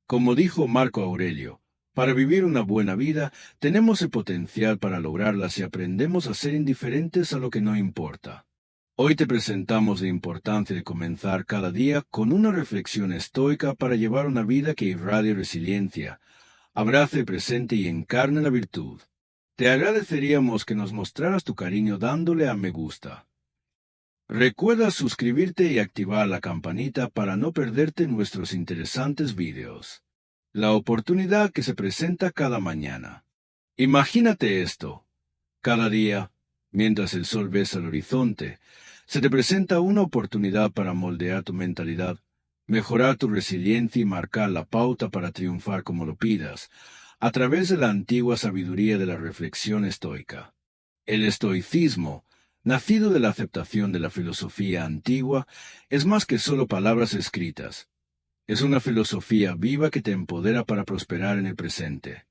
Como dijo Marco Aurelio, para vivir una buena vida tenemos el potencial para lograrla si aprendemos a ser indiferentes a lo que no importa. Hoy te presentamos la importancia de comenzar cada día con una reflexión estoica para llevar una vida que irradie resiliencia, abrace el presente y encarne la virtud. Te agradeceríamos que nos mostraras tu cariño dándole a me gusta. Recuerda suscribirte y activar la campanita para no perderte nuestros interesantes vídeos. La oportunidad que se presenta cada mañana. Imagínate esto. Cada día, mientras el sol besa el horizonte, se te presenta una oportunidad para moldear tu mentalidad, mejorar tu resiliencia y marcar la pauta para triunfar como lo pidas, a través de la antigua sabiduría de la reflexión estoica. El estoicismo, nacido de la aceptación de la filosofía antigua, es más que solo palabras escritas. Es una filosofía viva que te empodera para prosperar en el presente.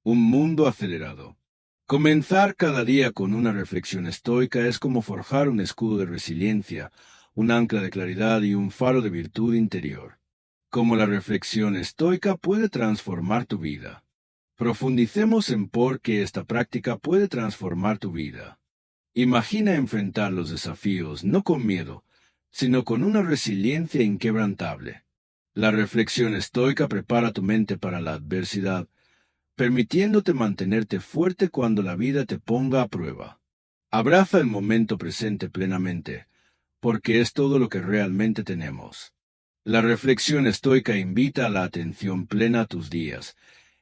Un mundo acelerado. Comenzar cada día con una reflexión estoica es como forjar un escudo de resiliencia, un ancla de claridad y un faro de virtud interior. Cómo la reflexión estoica puede transformar tu vida. Profundicemos en por qué esta práctica puede transformar tu vida. Imagina enfrentar los desafíos no con miedo, sino con una resiliencia inquebrantable. La reflexión estoica prepara tu mente para la adversidad, permitiéndote mantenerte fuerte cuando la vida te ponga a prueba. Abraza el momento presente plenamente, porque es todo lo que realmente tenemos. La reflexión estoica invita a la atención plena a tus días,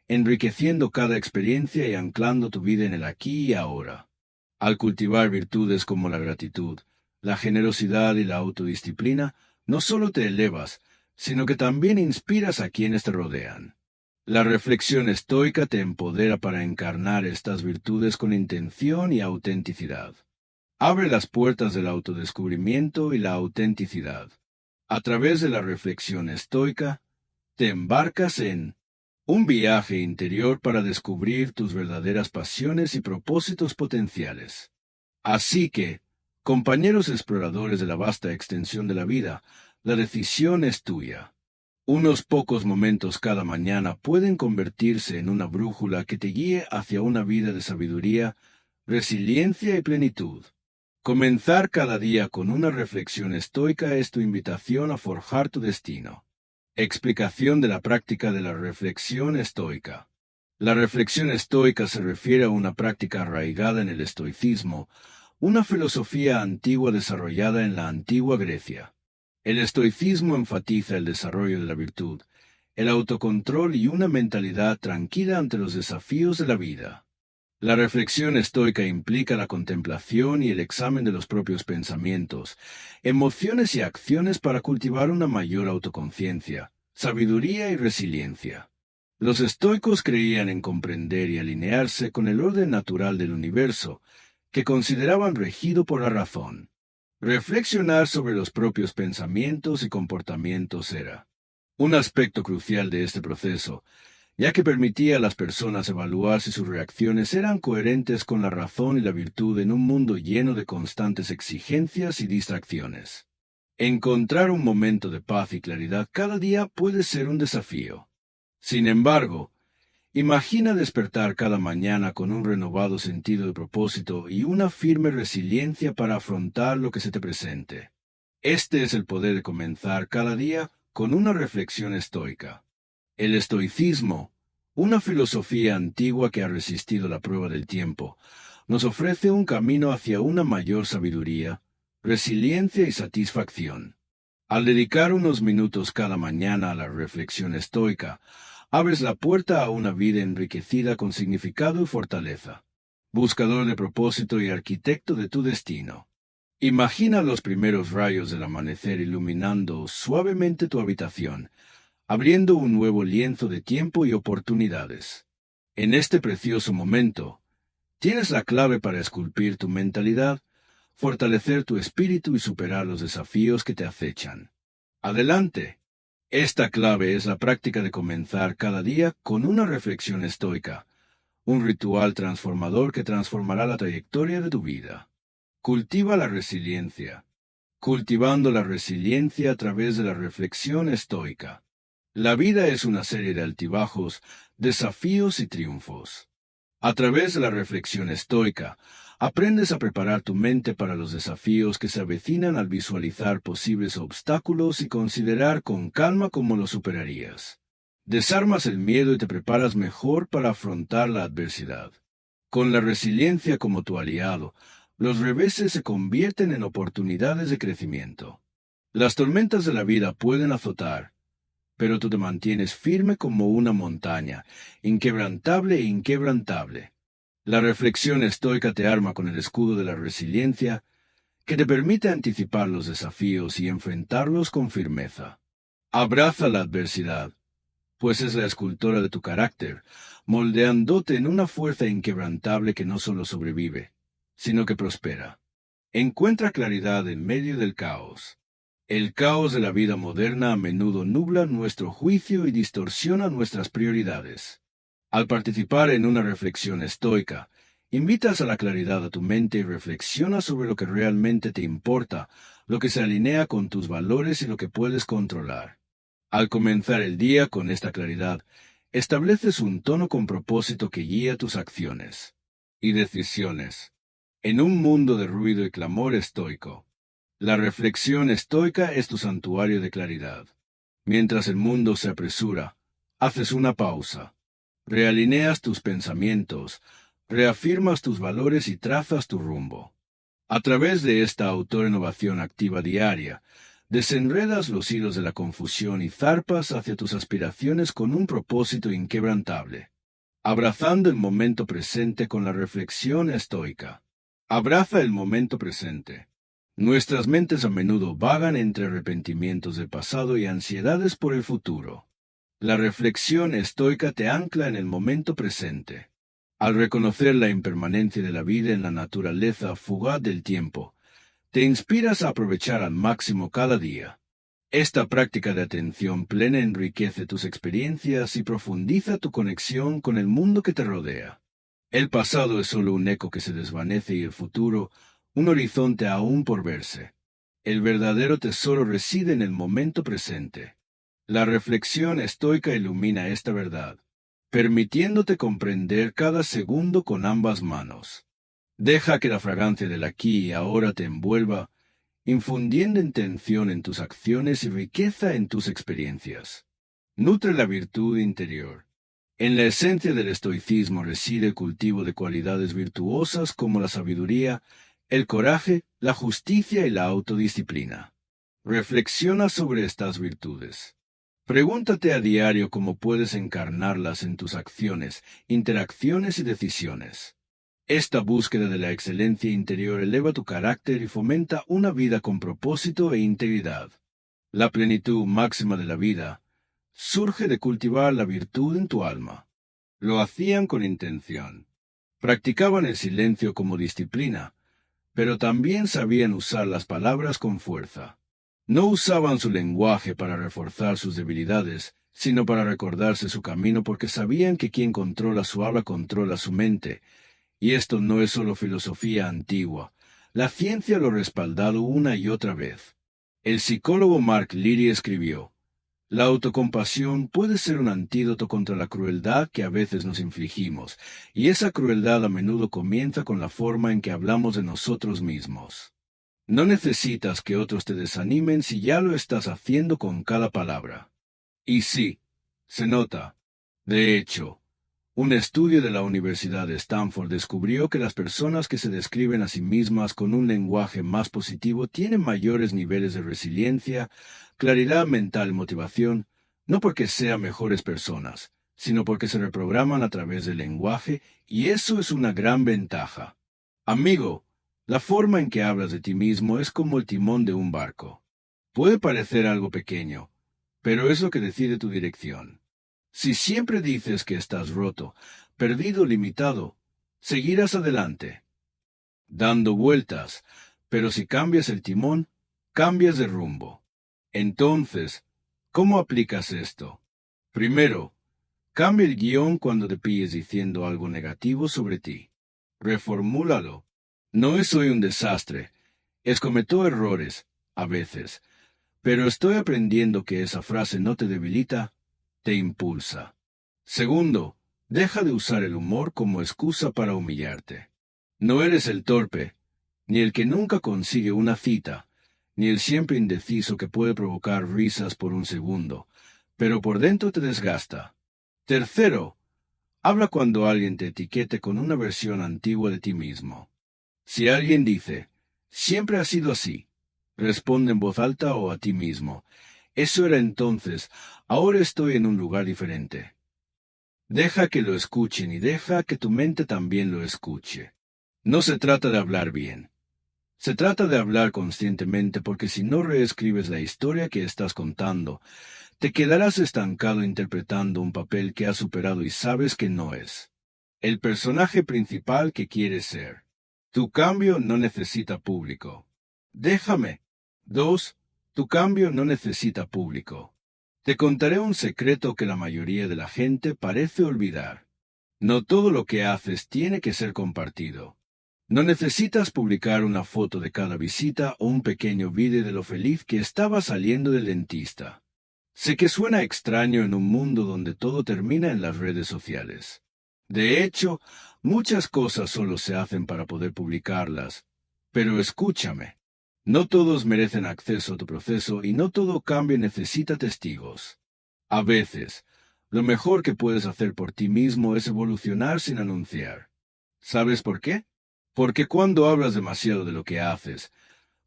enriqueciendo cada experiencia y anclando tu vida en el aquí y ahora. Al cultivar virtudes como la gratitud, la generosidad y la autodisciplina, no solo te elevas, sino que también inspiras a quienes te rodean. La reflexión estoica te empodera para encarnar estas virtudes con intención y autenticidad. Abre las puertas del autodescubrimiento y la autenticidad. A través de la reflexión estoica, te embarcas en un viaje interior para descubrir tus verdaderas pasiones y propósitos potenciales. Así que, compañeros exploradores de la vasta extensión de la vida, la decisión es tuya. Unos pocos momentos cada mañana pueden convertirse en una brújula que te guíe hacia una vida de sabiduría, resiliencia y plenitud. Comenzar cada día con una reflexión estoica es tu invitación a forjar tu destino. Explicación de la práctica de la reflexión estoica. La reflexión estoica se refiere a una práctica arraigada en el estoicismo, una filosofía antigua desarrollada en la antigua Grecia. El estoicismo enfatiza el desarrollo de la virtud, el autocontrol y una mentalidad tranquila ante los desafíos de la vida. La reflexión estoica implica la contemplación y el examen de los propios pensamientos, emociones y acciones para cultivar una mayor autoconciencia, sabiduría y resiliencia. Los estoicos creían en comprender y alinearse con el orden natural del universo, que consideraban regido por la razón. Reflexionar sobre los propios pensamientos y comportamientos era un aspecto crucial de este proceso, ya que permitía a las personas evaluar si sus reacciones eran coherentes con la razón y la virtud en un mundo lleno de constantes exigencias y distracciones. Encontrar un momento de paz y claridad cada día puede ser un desafío. Sin embargo, imagina despertar cada mañana con un renovado sentido de propósito y una firme resiliencia para afrontar lo que se te presente. Este es el poder de comenzar cada día con una reflexión estoica. El estoicismo, una filosofía antigua que ha resistido la prueba del tiempo, nos ofrece un camino hacia una mayor sabiduría, resiliencia y satisfacción. Al dedicar unos minutos cada mañana a la reflexión estoica, abres la puerta a una vida enriquecida con significado y fortaleza. Buscador de propósito y arquitecto de tu destino. Imagina los primeros rayos del amanecer iluminando suavemente tu habitación, abriendo un nuevo lienzo de tiempo y oportunidades. En este precioso momento, tienes la clave para esculpir tu mentalidad, fortalecer tu espíritu y superar los desafíos que te acechan. Adelante. Esta clave es la práctica de comenzar cada día con una reflexión estoica, un ritual transformador que transformará la trayectoria de tu vida. Cultiva la resiliencia. Cultivando la resiliencia a través de la reflexión estoica. La vida es una serie de altibajos, desafíos y triunfos. A través de la reflexión estoica, aprendes a preparar tu mente para los desafíos que se avecinan al visualizar posibles obstáculos y considerar con calma cómo los superarías. Desarmas el miedo y te preparas mejor para afrontar la adversidad. Con la resiliencia como tu aliado, los reveses se convierten en oportunidades de crecimiento. Las tormentas de la vida pueden azotar, pero tú te mantienes firme como una montaña, inquebrantable e inquebrantable. La reflexión estoica te arma con el escudo de la resiliencia, que te permite anticipar los desafíos y enfrentarlos con firmeza. Abraza la adversidad, pues es la escultora de tu carácter, moldeándote en una fuerza inquebrantable que no solo sobrevive, sino que prospera. Encuentra claridad en medio del caos. El caos de la vida moderna a menudo nubla nuestro juicio y distorsiona nuestras prioridades. Al participar en una reflexión estoica, invitas a la claridad a tu mente y reflexionas sobre lo que realmente te importa, lo que se alinea con tus valores y lo que puedes controlar. Al comenzar el día con esta claridad, estableces un tono con propósito que guía tus acciones y decisiones. En un mundo de ruido y clamor estoico, la reflexión estoica es tu santuario de claridad. Mientras el mundo se apresura, haces una pausa, realineas tus pensamientos, reafirmas tus valores y trazas tu rumbo. A través de esta autorrenovación activa diaria, desenredas los hilos de la confusión y zarpas hacia tus aspiraciones con un propósito inquebrantable, abrazando el momento presente con la reflexión estoica. Abraza el momento presente. Nuestras mentes a menudo vagan entre arrepentimientos del pasado y ansiedades por el futuro. La reflexión estoica te ancla en el momento presente. Al reconocer la impermanencia de la vida en la naturaleza fugaz del tiempo, te inspiras a aprovechar al máximo cada día. Esta práctica de atención plena enriquece tus experiencias y profundiza tu conexión con el mundo que te rodea. El pasado es solo un eco que se desvanece y el futuro, un horizonte aún por verse. El verdadero tesoro reside en el momento presente. La reflexión estoica ilumina esta verdad, permitiéndote comprender cada segundo con ambas manos. Deja que la fragancia del aquí y ahora te envuelva, infundiendo intención en tus acciones y riqueza en tus experiencias. Nutre la virtud interior. En la esencia del estoicismo reside el cultivo de cualidades virtuosas como la sabiduría, el coraje, la justicia y la autodisciplina. Reflexiona sobre estas virtudes. Pregúntate a diario cómo puedes encarnarlas en tus acciones, interacciones y decisiones. Esta búsqueda de la excelencia interior eleva tu carácter y fomenta una vida con propósito e integridad. La plenitud máxima de la vida surge de cultivar la virtud en tu alma. Lo hacían con intención. Practicaban el silencio como disciplina, pero también sabían usar las palabras con fuerza. No usaban su lenguaje para reforzar sus debilidades, sino para recordarse su camino porque sabían que quien controla su habla controla su mente. Y esto no es solo filosofía antigua. La ciencia lo ha respaldado una y otra vez. El psicólogo Mark Leary escribió: la autocompasión puede ser un antídoto contra la crueldad que a veces nos infligimos, y esa crueldad a menudo comienza con la forma en que hablamos de nosotros mismos. No necesitas que otros te desanimen si ya lo estás haciendo con cada palabra. Y sí, se nota. De hecho, un estudio de la Universidad de Stanford descubrió que las personas que se describen a sí mismas con un lenguaje más positivo tienen mayores niveles de resiliencia, claridad mental y motivación, no porque sean mejores personas, sino porque se reprograman a través del lenguaje, y eso es una gran ventaja. Amigo, la forma en que hablas de ti mismo es como el timón de un barco. Puede parecer algo pequeño, pero es lo que decide tu dirección. Si siempre dices que estás roto, perdido, limitado, seguirás adelante, dando vueltas, pero si cambias el timón, cambias de rumbo. Entonces, ¿cómo aplicas esto? Primero, cambia el guión cuando te pilles diciendo algo negativo sobre ti. Reformúlalo. No es soy un desastre, cometo errores, a veces, pero estoy aprendiendo que esa frase no te debilita, te impulsa. Segundo, deja de usar el humor como excusa para humillarte. No eres el torpe, ni el que nunca consigue una cita, ni el siempre indeciso que puede provocar risas por un segundo, pero por dentro te desgasta. Tercero, habla cuando alguien te etiquete con una versión antigua de ti mismo. Si alguien dice, siempre ha sido así, responde en voz alta o a ti mismo, eso era entonces, ahora estoy en un lugar diferente. Deja que lo escuchen y deja que tu mente también lo escuche. No se trata de hablar bien. Se trata de hablar conscientemente porque si no reescribes la historia que estás contando, te quedarás estancado interpretando un papel que has superado y sabes que no es el personaje principal que quieres ser. Tu cambio no necesita público. Déjame. 2. Tu cambio no necesita público. Te contaré un secreto que la mayoría de la gente parece olvidar. No todo lo que haces tiene que ser compartido. No necesitas publicar una foto de cada visita o un pequeño vídeo de lo feliz que estaba saliendo del dentista. Sé que suena extraño en un mundo donde todo termina en las redes sociales. De hecho, muchas cosas solo se hacen para poder publicarlas. Pero escúchame. No todos merecen acceso a tu proceso y no todo cambio necesita testigos. A veces, lo mejor que puedes hacer por ti mismo es evolucionar sin anunciar. ¿Sabes por qué? Porque cuando hablas demasiado de lo que haces,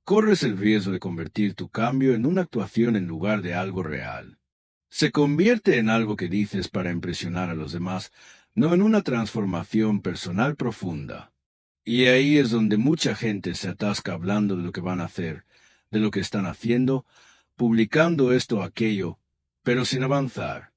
corres el riesgo de convertir tu cambio en una actuación en lugar de algo real. Se convierte en algo que dices para impresionar a los demás, no en una transformación personal profunda. Y ahí es donde mucha gente se atasca hablando de lo que van a hacer, de lo que están haciendo, publicando esto o aquello, pero sin avanzar.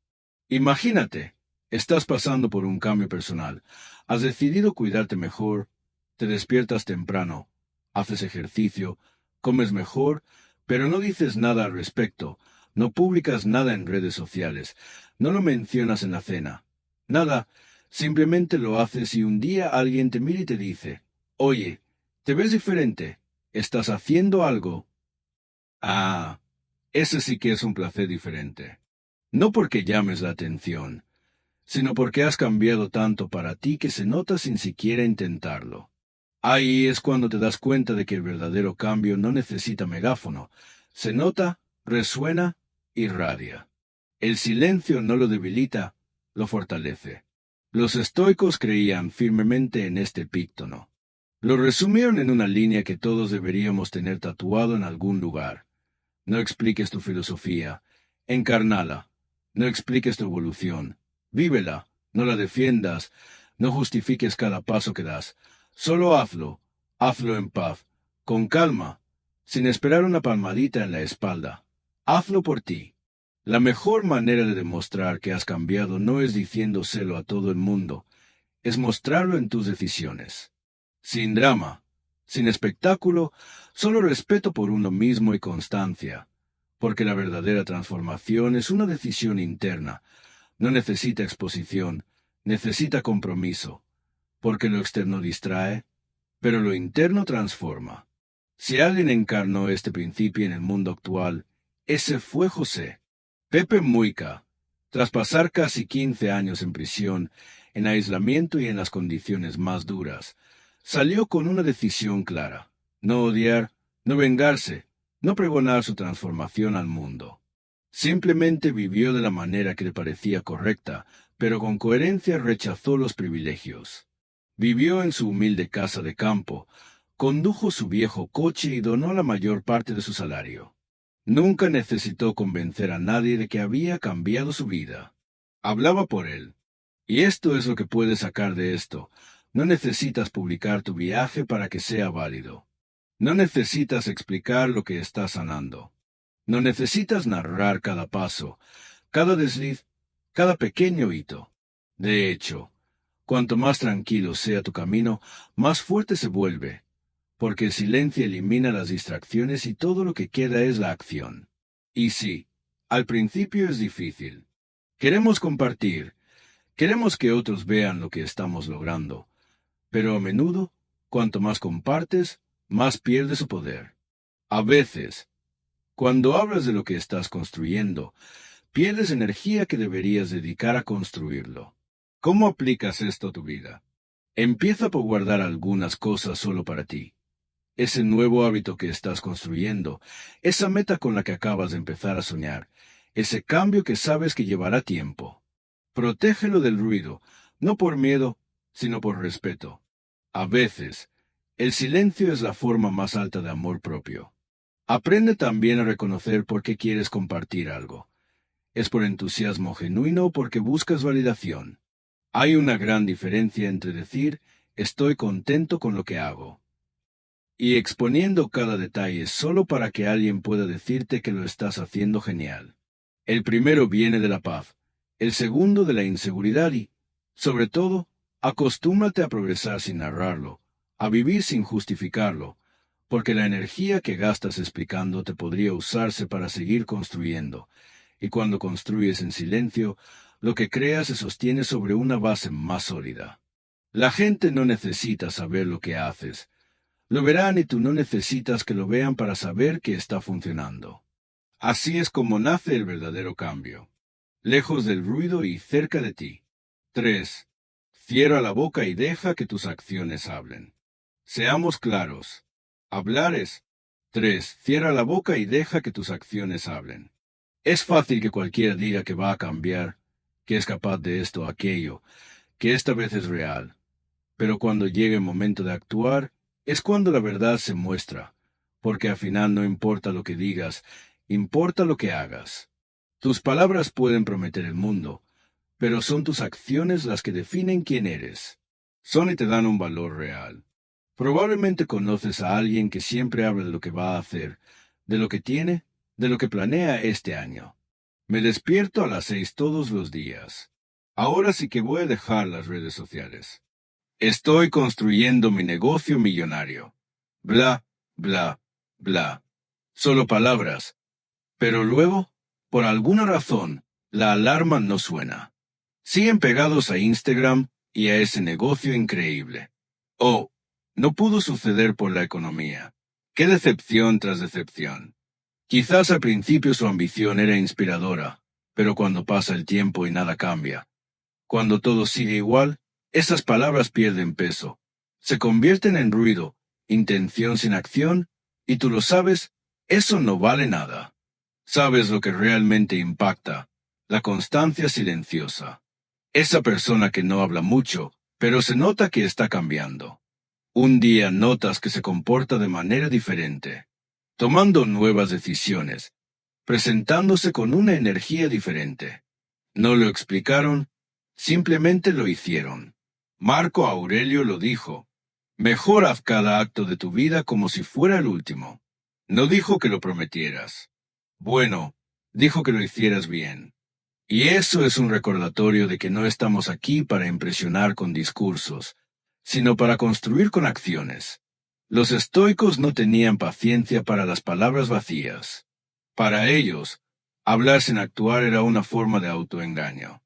Imagínate, estás pasando por un cambio personal, has decidido cuidarte mejor, te despiertas temprano, haces ejercicio, comes mejor, pero no dices nada al respecto, no publicas nada en redes sociales, no lo mencionas en la cena, nada, simplemente lo haces y un día alguien te mira y te dice, oye, te ves diferente, ¿estás haciendo algo? Ah, ese sí que es un placer diferente. No porque llames la atención, sino porque has cambiado tanto para ti que se nota sin siquiera intentarlo. Ahí es cuando te das cuenta de que el verdadero cambio no necesita megáfono. Se nota, resuena, irradia. El silencio no lo debilita, lo fortalece. Los estoicos creían firmemente en este epíctono. Lo resumieron en una línea que todos deberíamos tener tatuado en algún lugar. No expliques tu filosofía, encarnala. No expliques tu evolución, vívela, no la defiendas, no justifiques cada paso que das. Solo hazlo en paz, con calma, sin esperar una palmadita en la espalda. Hazlo por ti. La mejor manera de demostrar que has cambiado no es diciéndoselo a todo el mundo, es mostrarlo en tus decisiones. Sin drama, sin espectáculo, solo respeto por uno mismo y constancia, porque la verdadera transformación es una decisión interna, no necesita exposición, necesita compromiso, porque lo externo distrae, pero lo interno transforma. Si alguien encarnó este principio en el mundo actual, ese fue José. Pepe Mujica, tras pasar casi 15 años en prisión, en aislamiento y en las condiciones más duras, salió con una decisión clara: no odiar, no vengarse, no pregonar su transformación al mundo. Simplemente vivió de la manera que le parecía correcta, pero con coherencia rechazó los privilegios. Vivió en su humilde casa de campo, condujo su viejo coche y donó la mayor parte de su salario. Nunca necesitó convencer a nadie de que había cambiado su vida. Hablaba por él. Y esto es lo que puedes sacar de esto. No necesitas publicar tu viaje para que sea válido. No necesitas explicar lo que estás sanando. No necesitas narrar cada paso, cada desliz, cada pequeño hito. De hecho, cuanto más tranquilo sea tu camino, más fuerte se vuelve, porque el silencio elimina las distracciones y todo lo que queda es la acción. Y sí, al principio es difícil. Queremos compartir, queremos que otros vean lo que estamos logrando, pero a menudo, cuanto más compartes, más pierde su poder. A veces, cuando hablas de lo que estás construyendo, Pierdes energía que deberías dedicar a construirlo. ¿Cómo aplicas esto a tu vida? Empieza por guardar algunas cosas solo para ti. Ese nuevo hábito que estás construyendo, esa meta con la que acabas de empezar a soñar, ese cambio que sabes que llevará tiempo. Protégelo del ruido, no por miedo, sino por respeto. A veces, el silencio es la forma más alta de amor propio. Aprende también a reconocer por qué quieres compartir algo. ¿Es por entusiasmo genuino o porque buscas validación? Hay una gran diferencia entre decir, estoy contento con lo que hago, y exponiendo cada detalle solo para que alguien pueda decirte que lo estás haciendo genial. El primero viene de la paz, el segundo de la inseguridad y, sobre todo, acostúmbrate a progresar sin narrarlo, a vivir sin justificarlo, porque la energía que gastas explicándote podría usarse para seguir construyendo, y cuando construyes en silencio, lo que creas se sostiene sobre una base más sólida. La gente no necesita saber lo que haces, lo verán y tú no necesitas que lo vean para saber que está funcionando. Así es como nace el verdadero cambio. Lejos del ruido y cerca de ti. 3. Cierra la boca y deja que tus acciones hablen. Seamos claros. Hablar es. 3. Cierra la boca y deja que tus acciones hablen. Es fácil que cualquiera diga que va a cambiar, que es capaz de esto o aquello, que esta vez es real. Pero cuando llegue el momento de actuar, es cuando la verdad se muestra, porque al final no importa lo que digas, importa lo que hagas. Tus palabras pueden prometer el mundo, pero son tus acciones las que definen quién eres. Son y te dan un valor real. Probablemente conoces a alguien que siempre habla de lo que va a hacer, de lo que tiene, de lo que planea este año. Me despierto a las 6 todos los días. Ahora sí que voy a dejar las redes sociales. Estoy construyendo mi negocio millonario. Bla, bla, bla. Solo palabras. Pero luego, por alguna razón, la alarma no suena. Siguen pegados a Instagram y a ese negocio increíble. Oh, no pudo suceder por la economía. Qué decepción tras decepción. Quizás al principio su ambición era inspiradora, pero cuando pasa el tiempo y nada cambia, cuando todo sigue igual, esas palabras pierden peso, se convierten en ruido, intención sin acción, y tú lo sabes, eso no vale nada. Sabes lo que realmente impacta, la constancia silenciosa. Esa persona que no habla mucho, pero se nota que está cambiando. Un día notas que se comporta de manera diferente, tomando nuevas decisiones, presentándose con una energía diferente. No lo explicaron, simplemente lo hicieron. Marco Aurelio lo dijo. Mejor haz cada acto de tu vida como si fuera el último. No dijo que lo prometieras. Bueno, dijo que lo hicieras bien. Y eso es un recordatorio de que no estamos aquí para impresionar con discursos, sino para construir con acciones. Los estoicos no tenían paciencia para las palabras vacías. Para ellos, hablar sin actuar era una forma de autoengaño.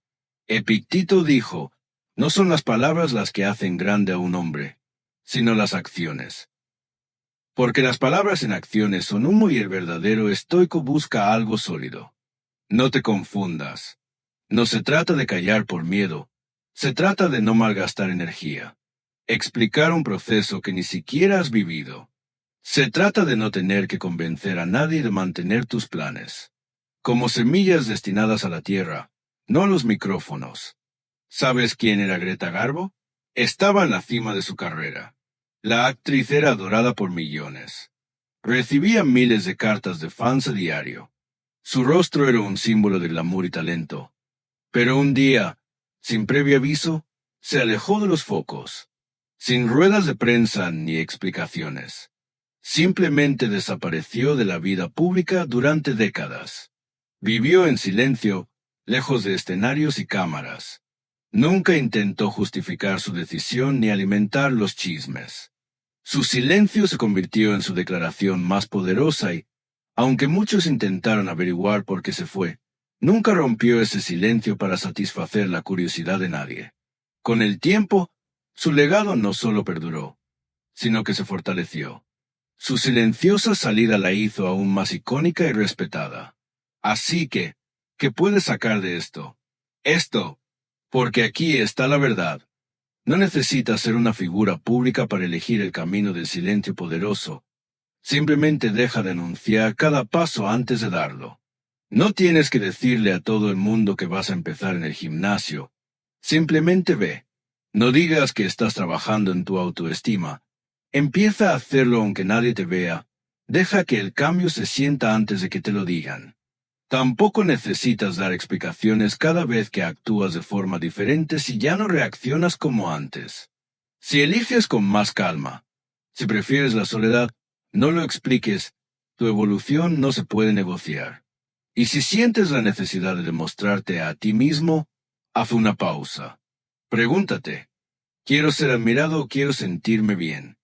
Epicteto dijo, no son las palabras las que hacen grande a un hombre, sino las acciones. Porque las palabras en acciones son humo y el verdadero estoico busca algo sólido. No te confundas. No se trata de callar por miedo, se trata de no malgastar energía. Explicar un proceso que ni siquiera has vivido. Se trata de no tener que convencer a nadie de mantener tus planes. Como semillas destinadas a la tierra, no a los micrófonos. ¿Sabes quién era Greta Garbo? Estaba en la cima de su carrera. La actriz era adorada por millones. Recibía miles de cartas de fans a diario. Su rostro era un símbolo de glamour y talento. Pero un día, sin previo aviso, se alejó de los focos. Sin ruedas de prensa ni explicaciones. Simplemente desapareció de la vida pública durante décadas. Vivió en silencio, lejos de escenarios y cámaras. Nunca intentó justificar su decisión ni alimentar los chismes. Su silencio se convirtió en su declaración más poderosa y, aunque muchos intentaron averiguar por qué se fue, nunca rompió ese silencio para satisfacer la curiosidad de nadie. Con el tiempo, su legado no solo perduró, sino que se fortaleció. Su silenciosa salida la hizo aún más icónica y respetada. Así que, ¿Qué puedes sacar de esto? Esto, porque aquí está la verdad. No necesitas ser una figura pública para elegir el camino del silencio poderoso. Simplemente deja de anunciar cada paso antes de darlo. No tienes que decirle a todo el mundo que vas a empezar en el gimnasio. Simplemente ve. No digas que estás trabajando en tu autoestima. Empieza a hacerlo aunque nadie te vea. Deja que el cambio se sienta antes de que te lo digan. Tampoco necesitas dar explicaciones cada vez que actúas de forma diferente si ya no reaccionas como antes. Si eliges con más calma, si prefieres la soledad, no lo expliques. Tu evolución no se puede negociar. Y si sientes la necesidad de demostrarte a ti mismo, haz una pausa. Pregúntate, ¿quiero ser admirado o quiero sentirme bien?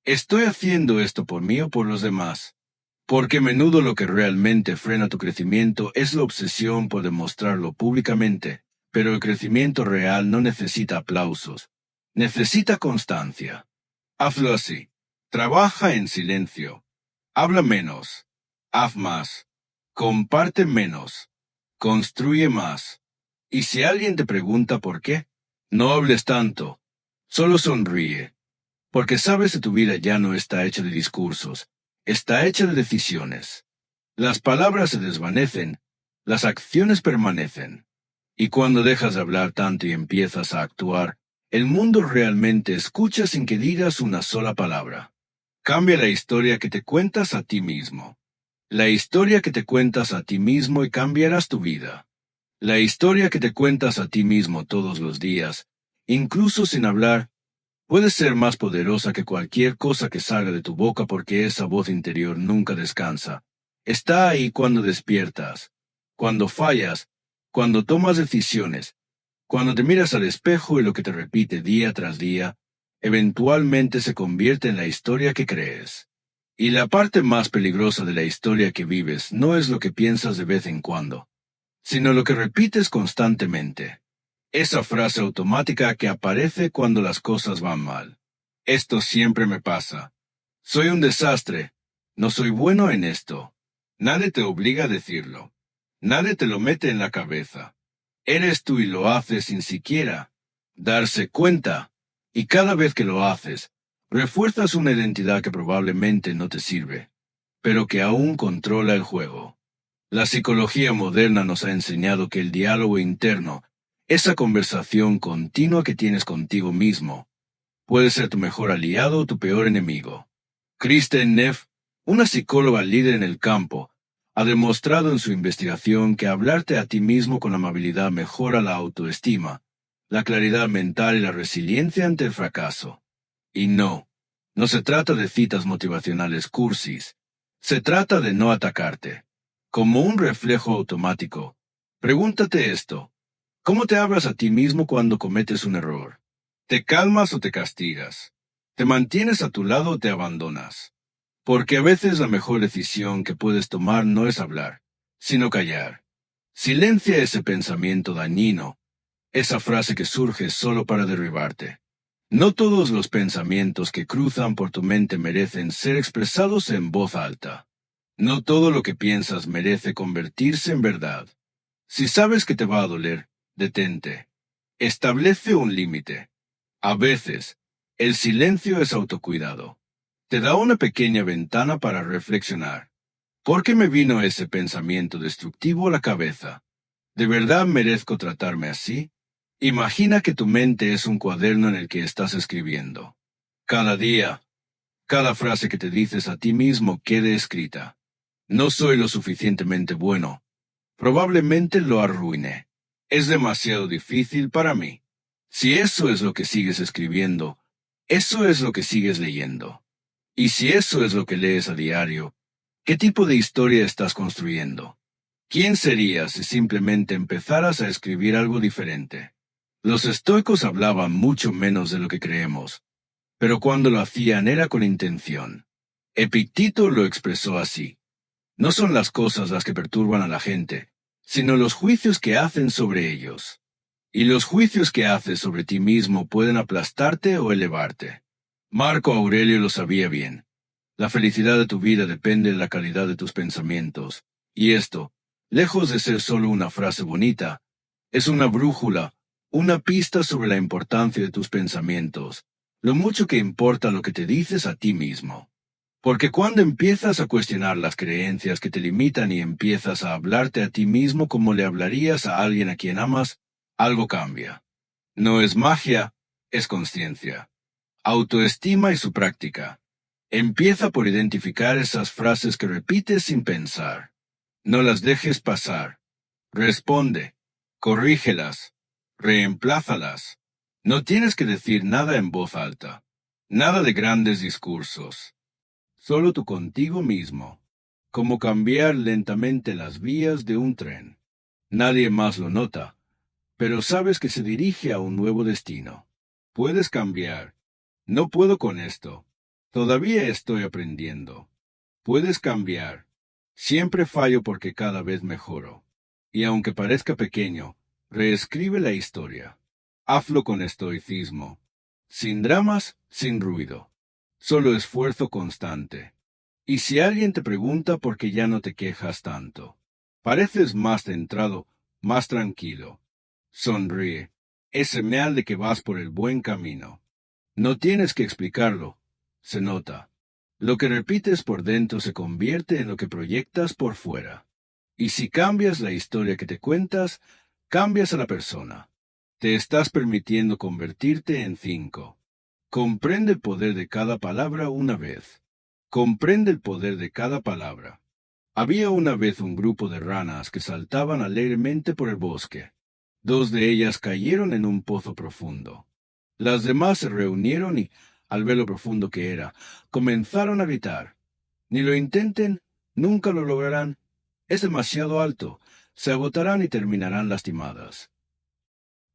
¿Estoy haciendo esto por mí o por los demás? Porque a menudo lo que realmente frena tu crecimiento es la obsesión por demostrarlo públicamente, pero el crecimiento real no necesita aplausos, necesita constancia. Hazlo así. Trabaja en silencio. Habla menos. Haz más. Comparte menos. Construye más. Y si alguien te pregunta por qué, no hables tanto. Solo sonríe. Porque sabes que tu vida ya no está hecha de discursos, está hecha de decisiones. Las palabras se desvanecen, las acciones permanecen. Y cuando dejas de hablar tanto y empiezas a actuar, el mundo realmente escucha sin que digas una sola palabra. Cambia la historia que te cuentas a ti mismo. La historia que te cuentas a ti mismo y cambiarás tu vida. La historia que te cuentas a ti mismo todos los días, incluso sin hablar, puede ser más poderosa que cualquier cosa que salga de tu boca porque esa voz interior nunca descansa. Está ahí cuando despiertas, cuando fallas, cuando tomas decisiones, cuando te miras al espejo y lo que te repite día tras día, eventualmente se convierte en la historia que crees. Y la parte más peligrosa de la historia que vives no es lo que piensas de vez en cuando, sino lo que repites constantemente. Esa frase automática que aparece cuando las cosas van mal. Esto siempre me pasa. Soy un desastre. No soy bueno en esto. Nadie te obliga a decirlo. Nadie te lo mete en la cabeza. Eres tú y lo haces sin siquiera darse cuenta. Y cada vez que lo haces, refuerzas una identidad que probablemente no te sirve, pero que aún controla el juego. La psicología moderna nos ha enseñado que el diálogo interno, esa conversación continua que tienes contigo mismo, puede ser tu mejor aliado o tu peor enemigo. Kristen Neff, una psicóloga líder en el campo, ha demostrado en su investigación que hablarte a ti mismo con amabilidad mejora la autoestima, la claridad mental y la resiliencia ante el fracaso. Y no se trata de citas motivacionales cursis. Se trata de no atacarte. Como un reflejo automático, pregúntate esto. ¿Cómo te hablas a ti mismo cuando cometes un error? ¿Te calmas o te castigas? ¿Te mantienes a tu lado o te abandonas? Porque a veces la mejor decisión que puedes tomar no es hablar, sino callar. Silencia ese pensamiento dañino, esa frase que surge solo para derribarte. No todos los pensamientos que cruzan por tu mente merecen ser expresados en voz alta. No todo lo que piensas merece convertirse en verdad. Si sabes que te va a doler, detente. Establece un límite. A veces, el silencio es autocuidado. Te da una pequeña ventana para reflexionar. ¿Por qué me vino ese pensamiento destructivo a la cabeza? ¿De verdad merezco tratarme así? Imagina que tu mente es un cuaderno en el que estás escribiendo. Cada día, cada frase que te dices a ti mismo quede escrita. No soy lo suficientemente bueno. Probablemente lo arruiné. Es demasiado difícil para mí. Si eso es lo que sigues escribiendo, eso es lo que sigues leyendo. Y si eso es lo que lees a diario, ¿qué tipo de historia estás construyendo? ¿Quién serías si simplemente empezaras a escribir algo diferente? Los estoicos hablaban mucho menos de lo que creemos, pero cuando lo hacían era con intención. Epicteto lo expresó así. No son las cosas las que perturban a la gente, sino los juicios que hacen sobre ellos. Y los juicios que haces sobre ti mismo pueden aplastarte o elevarte. Marco Aurelio lo sabía bien. La felicidad de tu vida depende de la calidad de tus pensamientos, y esto, Lejos de ser solo una frase bonita, es una brújula, una pista sobre la importancia de tus pensamientos, lo mucho que importa lo que te dices a ti mismo. Porque cuando empiezas a cuestionar las creencias que te limitan y empiezas a hablarte a ti mismo como le hablarías a alguien a quien amas, algo cambia. No es magia, es consciencia. Autoestima y su práctica. Empieza por identificar esas frases que repites sin pensar. No las dejes pasar. Responde. Corrígelas. Reemplázalas. No tienes que decir nada en voz alta. Nada de grandes discursos. Solo tú contigo mismo. Como cambiar lentamente las vías de un tren. Nadie más lo nota, pero sabes que se dirige a un nuevo destino. Puedes cambiar. No puedo con esto. Todavía estoy aprendiendo. Puedes cambiar. Siempre fallo porque cada vez mejoro. Y aunque parezca pequeño, reescribe la historia. Hazlo con estoicismo. Sin dramas, sin ruido. Solo esfuerzo constante. Y si alguien te pregunta por qué ya no te quejas tanto, pareces más centrado, más tranquilo. Sonríe. Es señal de que vas por el buen camino. No tienes que explicarlo. Se nota. Lo que repites por dentro se convierte en lo que proyectas por fuera. Y si cambias la historia que te cuentas, cambias a la persona. Te estás permitiendo convertirte en 5. Comprende el poder de cada palabra una vez. Comprende el poder de cada palabra. Había una vez un grupo de ranas que saltaban alegremente por el bosque. 2 de ellas cayeron en un pozo profundo. Las demás se reunieron y, al ver lo profundo que era, comenzaron a gritar. Ni lo intenten, nunca lo lograrán. Es demasiado alto. Se agotarán y terminarán lastimadas.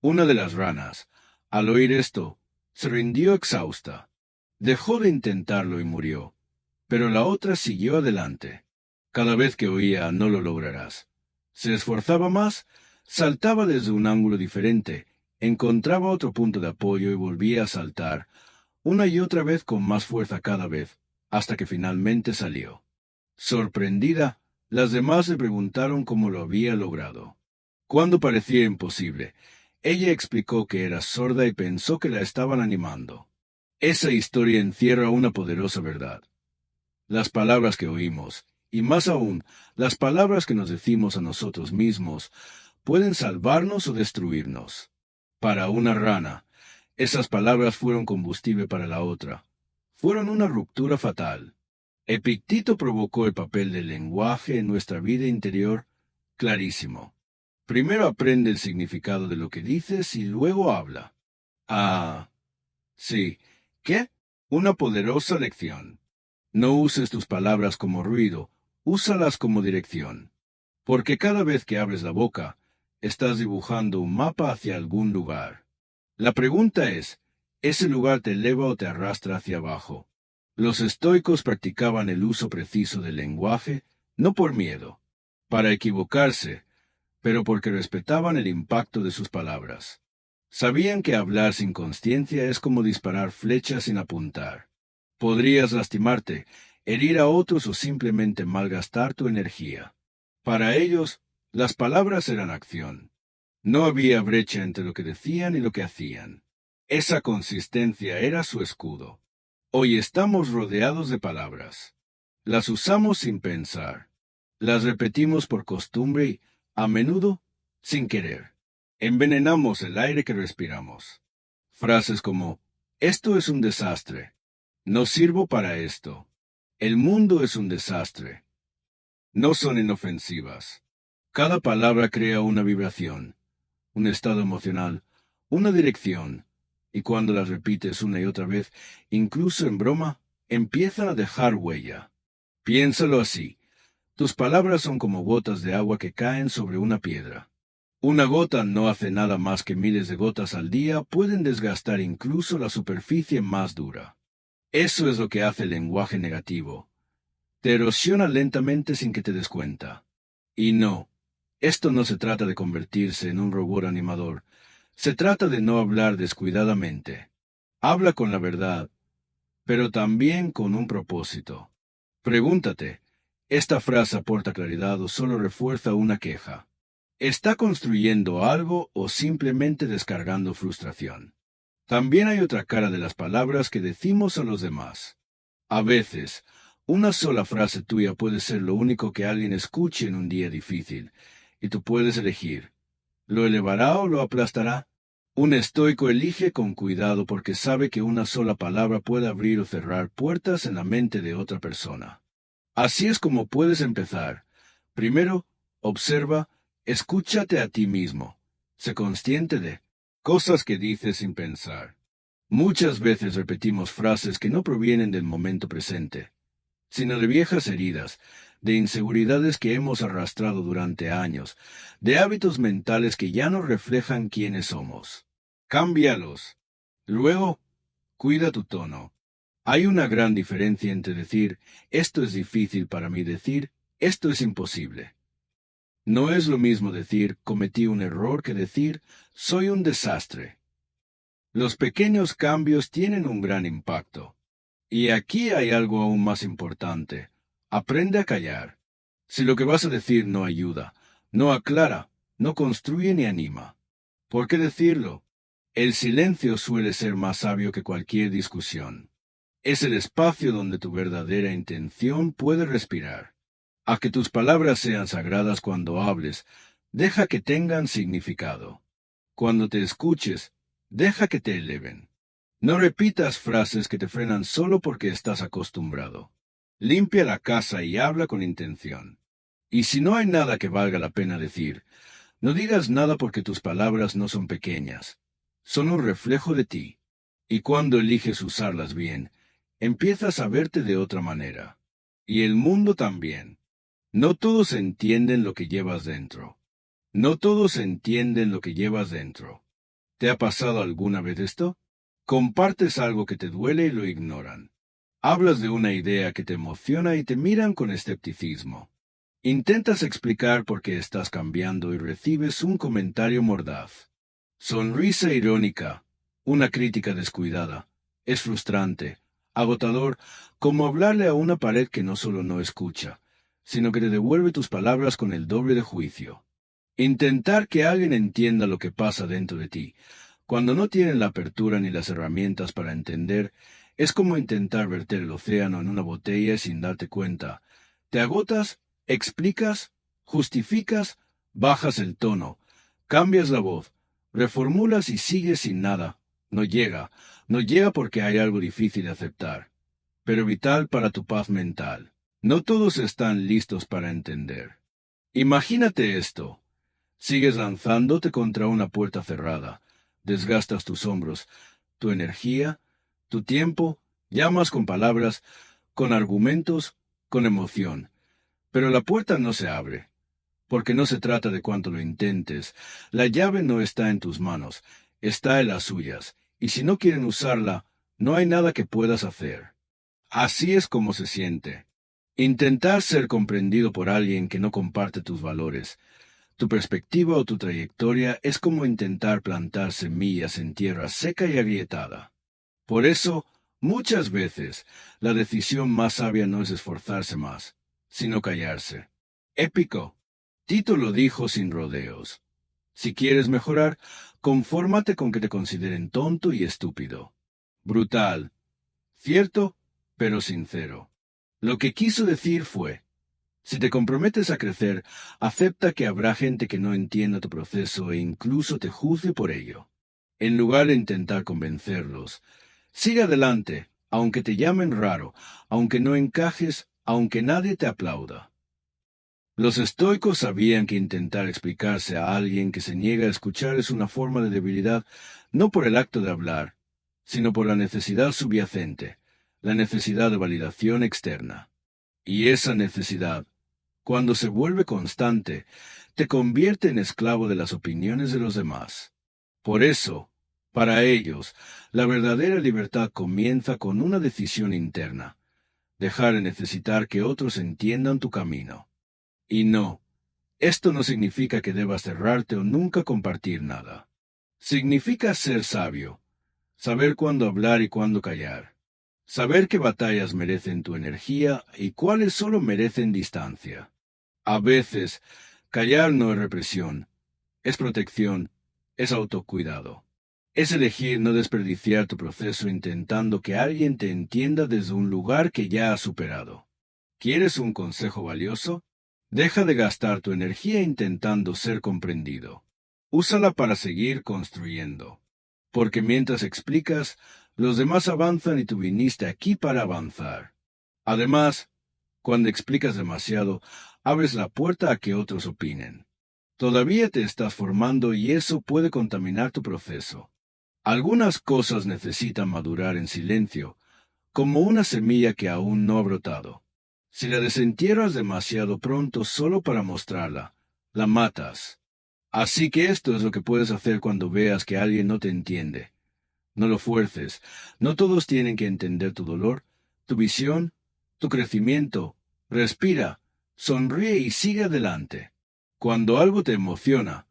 Una de las ranas, al oír esto, se rindió exhausta. Dejó de intentarlo y murió. Pero la otra siguió adelante. Cada vez que oía "no lo lograrás", se esforzaba más, saltaba desde un ángulo diferente, encontraba otro punto de apoyo y volvía a saltar, una y otra vez con más fuerza cada vez, hasta que finalmente salió. Sorprendida, las demás le preguntaron cómo lo había logrado. Cuando parecía imposible, ella explicó que era sorda y pensó que la estaban animando. Esa historia encierra una poderosa verdad. Las palabras que oímos, y más aún, las palabras que nos decimos a nosotros mismos, pueden salvarnos o destruirnos. Para una rana, esas palabras fueron combustible para la otra. Fueron una ruptura fatal. Epicteto provocó el papel del lenguaje en nuestra vida interior clarísimo. Primero aprende el significado de lo que dices y luego habla. Ah, sí. ¿Qué? Una poderosa lección. No uses tus palabras como ruido, úsalas como dirección. Porque cada vez que abres la boca, estás dibujando un mapa hacia algún lugar. La pregunta es, ¿ese lugar te eleva o te arrastra hacia abajo? Los estoicos practicaban el uso preciso del lenguaje, no por miedo, para equivocarse, pero porque respetaban el impacto de sus palabras. Sabían que hablar sin consciencia es como disparar flechas sin apuntar. Podrías lastimarte, herir a otros o simplemente malgastar tu energía. Para ellos, las palabras eran acción. No había brecha entre lo que decían y lo que hacían. Esa consistencia era su escudo. Hoy estamos rodeados de palabras. Las usamos sin pensar. Las repetimos por costumbre y, a menudo, sin querer. Envenenamos el aire que respiramos. Frases como, esto es un desastre. No sirvo para esto. El mundo es un desastre. No son inofensivas. Cada palabra crea una vibración, un estado emocional, una dirección, y cuando las repites una y otra vez, incluso en broma, empiezan a dejar huella. Piénsalo así. Tus palabras son como gotas de agua que caen sobre una piedra. Una gota no hace nada más que miles de gotas al día pueden desgastar incluso la superficie más dura. Eso es lo que hace el lenguaje negativo. Te erosiona lentamente sin que te des cuenta. Y no, esto no se trata de convertirse en un robot animador. Se trata de no hablar descuidadamente. Habla con la verdad, pero también con un propósito. Pregúntate, Esta frase aporta claridad o solo refuerza una queja. ¿Está construyendo algo o simplemente descargando frustración? También hay otra cara de las palabras que decimos a los demás. A veces, una sola frase tuya puede ser lo único que alguien escuche en un día difícil, y tú puedes elegir. ¿Lo elevará o lo aplastará? Un estoico elige con cuidado porque sabe que una sola palabra puede abrir o cerrar puertas en la mente de otra persona. Así es como puedes empezar. Primero, observa, escúchate a ti mismo. Sé consciente de cosas que dices sin pensar. Muchas veces repetimos frases que no provienen del momento presente, sino de viejas heridas, de inseguridades que hemos arrastrado durante años, de hábitos mentales que ya no reflejan quiénes somos. Cámbialos. Luego, cuida tu tono. Hay una gran diferencia entre decir, esto es difícil para mí, decir, esto es imposible. No es lo mismo decir, cometí un error, que decir, soy un desastre. Los pequeños cambios tienen un gran impacto. Y aquí hay algo aún más importante. Aprende a callar. Si lo que vas a decir no ayuda, no aclara, no construye ni anima, ¿por qué decirlo? El silencio suele ser más sabio que cualquier discusión. Es el espacio donde tu verdadera intención puede respirar. A que tus palabras sean sagradas cuando hables, deja que tengan significado. Cuando te escuches, deja que te eleven. No repitas frases que te frenan solo porque estás acostumbrado. Limpia la casa y habla con intención. Y si no hay nada que valga la pena decir, no digas nada porque tus palabras no son pequeñas. Son un reflejo de ti. Y cuando eliges usarlas bien, empiezas a verte de otra manera. Y el mundo también. No todos entienden lo que llevas dentro. No todos entienden lo que llevas dentro. ¿Te ha pasado alguna vez esto? Compartes algo que te duele y lo ignoran. Hablas de una idea que te emociona y te miran con escepticismo. Intentas explicar por qué estás cambiando y recibes un comentario mordaz. Sonrisa irónica, una crítica descuidada. Es frustrante, agotador, como hablarle a una pared que no solo no escucha, sino que te devuelve tus palabras con el doble de juicio. Intentar que alguien entienda lo que pasa dentro de ti, cuando no tienen la apertura ni las herramientas para entender, es como intentar verter el océano en una botella sin darte cuenta. Te agotas, explicas, justificas, bajas el tono, cambias la voz, reformulas y sigues sin nada. No llega porque hay algo difícil de aceptar, pero vital para tu paz mental. No todos están listos para entender. Imagínate esto. Sigues lanzándote contra una puerta cerrada. Desgastas tus hombros, tu energía, tu tiempo, llamas con palabras, con argumentos, con emoción. Pero la puerta no se abre, porque no se trata de cuánto lo intentes. La llave no está en tus manos, está en las suyas, y si no quieren usarla, no hay nada que puedas hacer. Así es como se siente. Intentar ser comprendido por alguien que no comparte tus valores. Tu perspectiva o tu trayectoria es como intentar plantar semillas en tierra seca y agrietada. Por eso, muchas veces, la decisión más sabia no es esforzarse más, sino callarse. Épico. Tito lo dijo sin rodeos. Si quieres mejorar, confórmate con que te consideren tonto y estúpido. Brutal. Cierto, pero sincero. Lo que quiso decir fue: si te comprometes a crecer, acepta que habrá gente que no entienda tu proceso e incluso te juzgue por ello. En lugar de intentar convencerlos, sigue adelante, aunque te llamen raro, aunque no encajes, aunque nadie te aplauda. Los estoicos sabían que intentar explicarse a alguien que se niega a escuchar es una forma de debilidad, no por el acto de hablar, sino por la necesidad subyacente, la necesidad de validación externa. Y esa necesidad, cuando se vuelve constante, te convierte en esclavo de las opiniones de los demás. Por eso, para ellos, la verdadera libertad comienza con una decisión interna: dejar de necesitar que otros entiendan tu camino. Y no, esto no significa que debas cerrarte o nunca compartir nada. Significa ser sabio, saber cuándo hablar y cuándo callar, Saber qué batallas merecen tu energía y cuáles solo merecen distancia. A veces, callar no es represión, es protección, es autocuidado. Es elegir no desperdiciar tu proceso intentando que alguien te entienda desde un lugar que ya has superado. ¿Quieres un consejo valioso? Deja de gastar tu energía intentando ser comprendido. Úsala para seguir construyendo. Porque mientras explicas, los demás avanzan y tú viniste aquí para avanzar. Además, cuando explicas demasiado, abres la puerta a que otros opinen. Todavía te estás formando y eso puede contaminar tu proceso. Algunas cosas necesitan madurar en silencio, como una semilla que aún no ha brotado. Si la desentierras demasiado pronto solo para mostrarla, la matas. Así que esto es lo que puedes hacer cuando veas que alguien no te entiende. No lo fuerces. No todos tienen que entender tu dolor, tu visión, tu crecimiento. Respira, sonríe y sigue adelante. Cuando algo te emociona,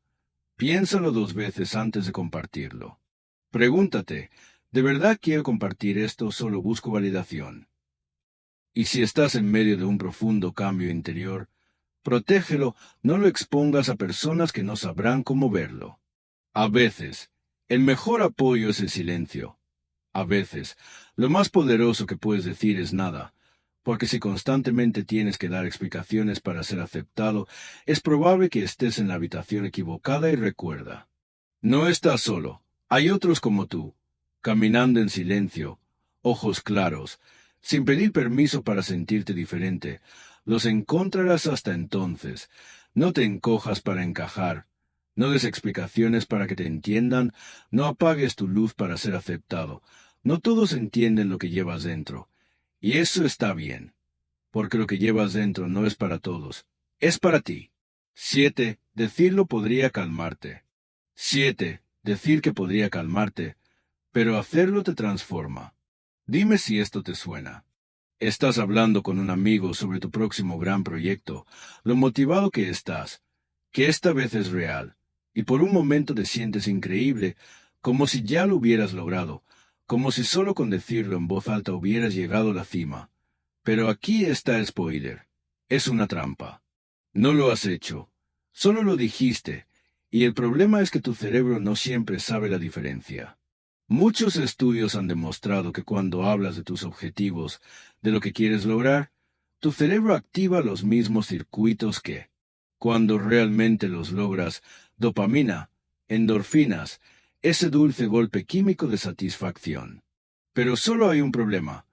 piénsalo 2 veces antes de compartirlo. Pregúntate, ¿de verdad quiero compartir esto o solo busco validación? Y si estás en medio de un profundo cambio interior, protégelo, no lo expongas a personas que no sabrán cómo verlo. A veces, el mejor apoyo es el silencio. A veces, lo más poderoso que puedes decir es nada, porque si constantemente tienes que dar explicaciones para ser aceptado, es probable que estés en la habitación equivocada y recuerda. No estás solo, hay otros como tú, caminando en silencio, ojos claros, sin pedir permiso para sentirte diferente. Los encontrarás hasta entonces. No te encojas para encajar. No des explicaciones para que te entiendan. No apagues tu luz para ser aceptado. No todos entienden lo que llevas dentro. Y eso está bien, porque lo que llevas dentro no es para todos. Es para ti. 7. Decirlo podría calmarte. 7. Decir que podría calmarte, pero hacerlo te transforma. Dime si esto te suena. Estás hablando con un amigo sobre tu próximo gran proyecto, lo motivado que estás, que esta vez es real, y por un momento te sientes increíble, como si ya lo hubieras logrado, como si solo con decirlo en voz alta hubieras llegado a la cima. Pero aquí está el spoiler. Es una trampa. No lo has hecho. Solo lo dijiste, y el problema es que tu cerebro no siempre sabe la diferencia. Muchos estudios han demostrado que cuando hablas de tus objetivos, de lo que quieres lograr, tu cerebro activa los mismos circuitos que, cuando realmente los logras, dopamina, endorfinas, ese dulce golpe químico de satisfacción. Pero solo hay un problema.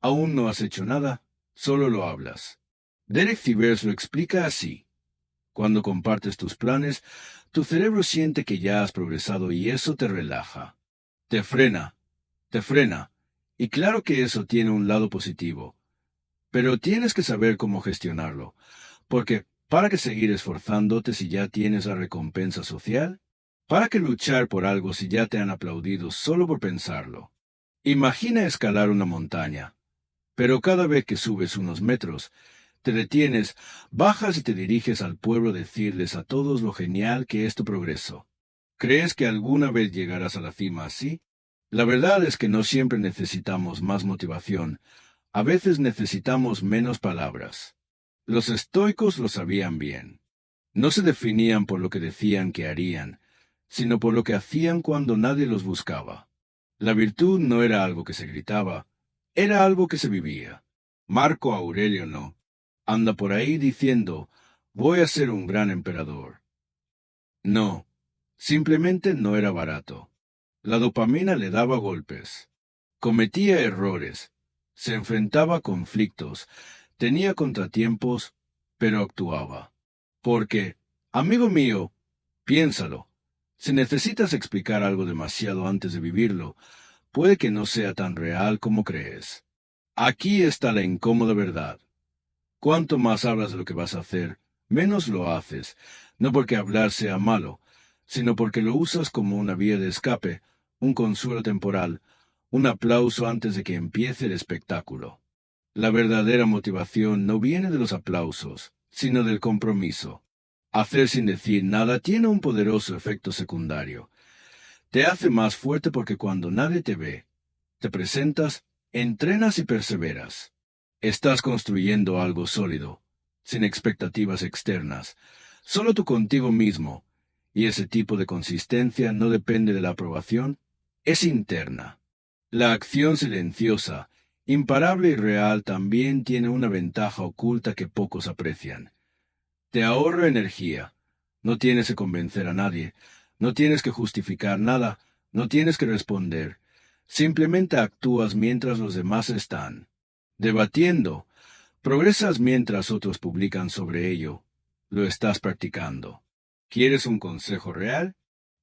Aún no has hecho nada, solo lo hablas. Derek Sivers lo explica así. Cuando compartes tus planes, tu cerebro siente que ya has progresado y eso te relaja. Te frena, te frena. Y claro que eso tiene un lado positivo. Pero tienes que saber cómo gestionarlo. Porque, ¿para qué seguir esforzándote si ya tienes la recompensa social? ¿Para qué luchar por algo si ya te han aplaudido solo por pensarlo? Imagina escalar una montaña. Pero cada vez que subes unos metros, te detienes, bajas y te diriges al pueblo a decirles a todos lo genial que es tu progreso. ¿Crees que alguna vez llegarás a la cima así? La verdad es que no siempre necesitamos más motivación. A veces necesitamos menos palabras. Los estoicos lo sabían bien. No se definían por lo que decían que harían, sino por lo que hacían cuando nadie los buscaba. La virtud no era algo que se gritaba, era algo que se vivía. Marco Aurelio no. Anda por ahí diciendo, voy a ser un gran emperador. No, simplemente no era barato. La dopamina le daba golpes. Cometía errores. Se enfrentaba a conflictos. Tenía contratiempos, pero actuaba. Porque, amigo mío, piénsalo. Si necesitas explicar algo demasiado antes de vivirlo, puede que no sea tan real como crees. Aquí está la incómoda verdad. Cuanto más hablas de lo que vas a hacer, menos lo haces, no porque hablar sea malo, sino porque lo usas como una vía de escape, un consuelo temporal, un aplauso antes de que empiece el espectáculo. La verdadera motivación no viene de los aplausos, sino del compromiso. Hacer sin decir nada tiene un poderoso efecto secundario. Te hace más fuerte porque cuando nadie te ve, te presentas Entrenas y perseveras. Estás construyendo algo sólido, sin expectativas externas, solo tú contigo mismo, y ese tipo de consistencia no depende de la aprobación, es interna. La acción silenciosa, imparable y real también tiene una ventaja oculta que pocos aprecian. Te ahorra energía. No tienes que convencer a nadie, no tienes que justificar nada, no tienes que responder. Simplemente actúas mientras los demás están debatiendo. Progresas mientras otros publican sobre ello. Lo estás practicando. ¿Quieres un consejo real?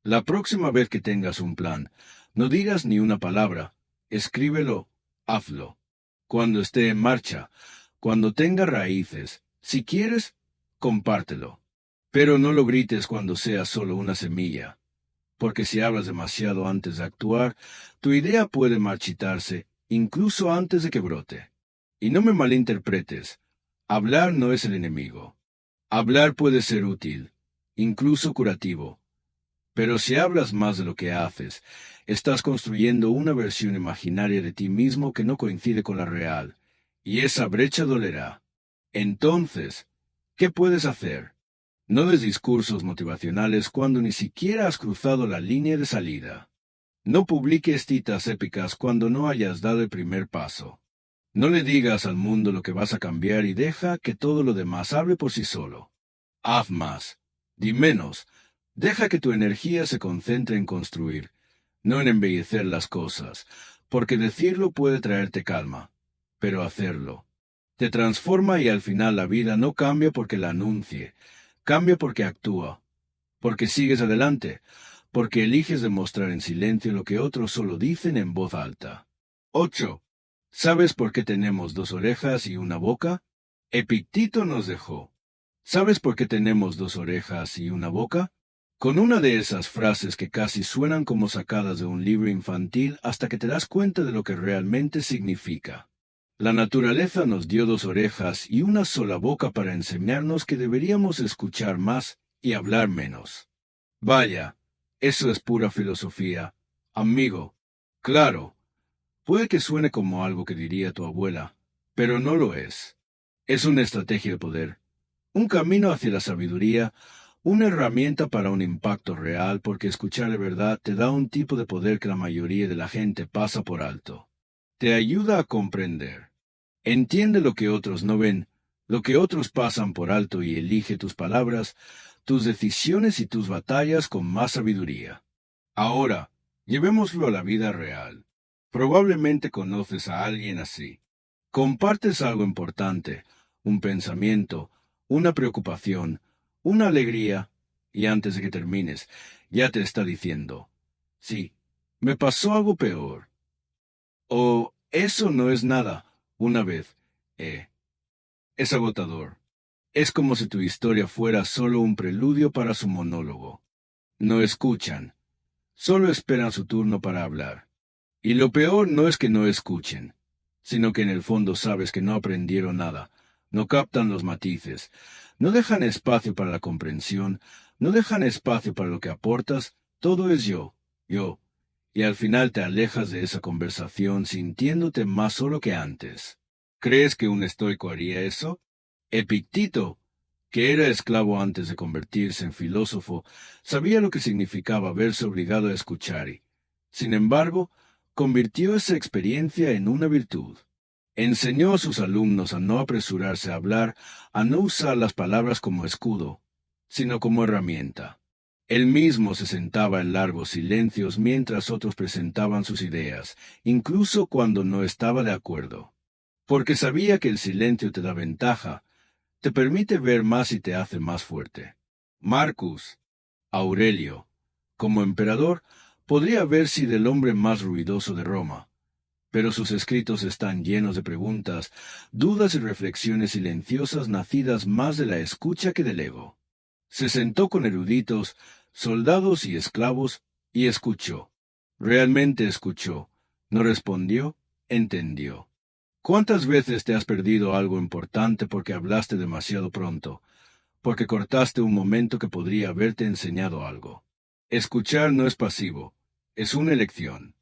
La próxima vez que tengas un plan, no digas ni una palabra. Escríbelo, hazlo. Cuando esté en marcha, cuando tenga raíces, si quieres, compártelo. Pero no lo grites cuando sea solo una semilla, porque si hablas demasiado antes de actuar, tu idea puede marchitarse, incluso antes de que brote. Y no me malinterpretes, hablar no es el enemigo. Hablar puede ser útil, incluso curativo. Pero si hablas más de lo que haces, estás construyendo una versión imaginaria de ti mismo que no coincide con la real, y esa brecha dolerá. Entonces, ¿qué puedes hacer? No des discursos motivacionales cuando ni siquiera has cruzado la línea de salida. No publiques citas épicas cuando no hayas dado el primer paso. No le digas al mundo lo que vas a cambiar y deja que todo lo demás hable por sí solo. Haz más. Di menos. Deja que tu energía se concentre en construir, no en embellecer las cosas, porque decirlo puede traerte calma, pero hacerlo te transforma y al final la vida no cambia porque la anuncie, cambia porque actúa, porque sigues adelante, porque eliges demostrar en silencio lo que otros solo dicen en voz alta. 8. ¿Sabes por qué tenemos dos orejas y una boca? Epicteto nos dejó. ¿Sabes por qué tenemos dos orejas y una boca? Con una de esas frases que casi suenan como sacadas de un libro infantil hasta que te das cuenta de lo que realmente significa. La naturaleza nos dio dos orejas y una sola boca para enseñarnos que deberíamos escuchar más y hablar menos. Vaya, eso es pura filosofía, amigo. Claro, puede que suene como algo que diría tu abuela, pero no lo es. Es una estrategia de poder, un camino hacia la sabiduría, una herramienta para un impacto real porque escuchar de verdad te da un tipo de poder que la mayoría de la gente pasa por alto. Te ayuda a comprender. Entiende lo que otros no ven, lo que otros pasan por alto y elige tus palabras, tus decisiones y tus batallas con más sabiduría. Ahora, llevémoslo a la vida real. Probablemente conoces a alguien así. Compartes algo importante, un pensamiento, una preocupación, una alegría, y antes de que termines, ya te está diciendo, sí, me pasó algo peor. O eso no es nada, una vez. Es agotador. Es como si tu historia fuera solo un preludio para su monólogo. No escuchan, solo esperan su turno para hablar. Y lo peor no es que no escuchen, sino que en el fondo sabes que no aprendieron nada, no captan los matices, no dejan espacio para la comprensión, no dejan espacio para lo que aportas, todo es yo, y al final te alejas de esa conversación sintiéndote más solo que antes. ¿Crees que un estoico haría eso? Epicteto, que era esclavo antes de convertirse en filósofo, sabía lo que significaba verse obligado a escuchar y, sin embargo, convirtió esa experiencia en una virtud. Enseñó a sus alumnos a no apresurarse a hablar, a no usar las palabras como escudo, sino como herramienta. Él mismo se sentaba en largos silencios mientras otros presentaban sus ideas, incluso cuando no estaba de acuerdo. Porque sabía que el silencio te da ventaja, te permite ver más y te hace más fuerte. Marcus Aurelio, como emperador, podría haber sido el hombre más ruidoso de Roma, pero sus escritos están llenos de preguntas, dudas y reflexiones silenciosas nacidas más de la escucha que del ego. Se sentó con eruditos, soldados y esclavos, y escuchó. Realmente escuchó. No respondió, entendió. ¿Cuántas veces te has perdido algo importante porque hablaste demasiado pronto, porque cortaste un momento que podría haberte enseñado algo? Escuchar no es pasivo, es una elección.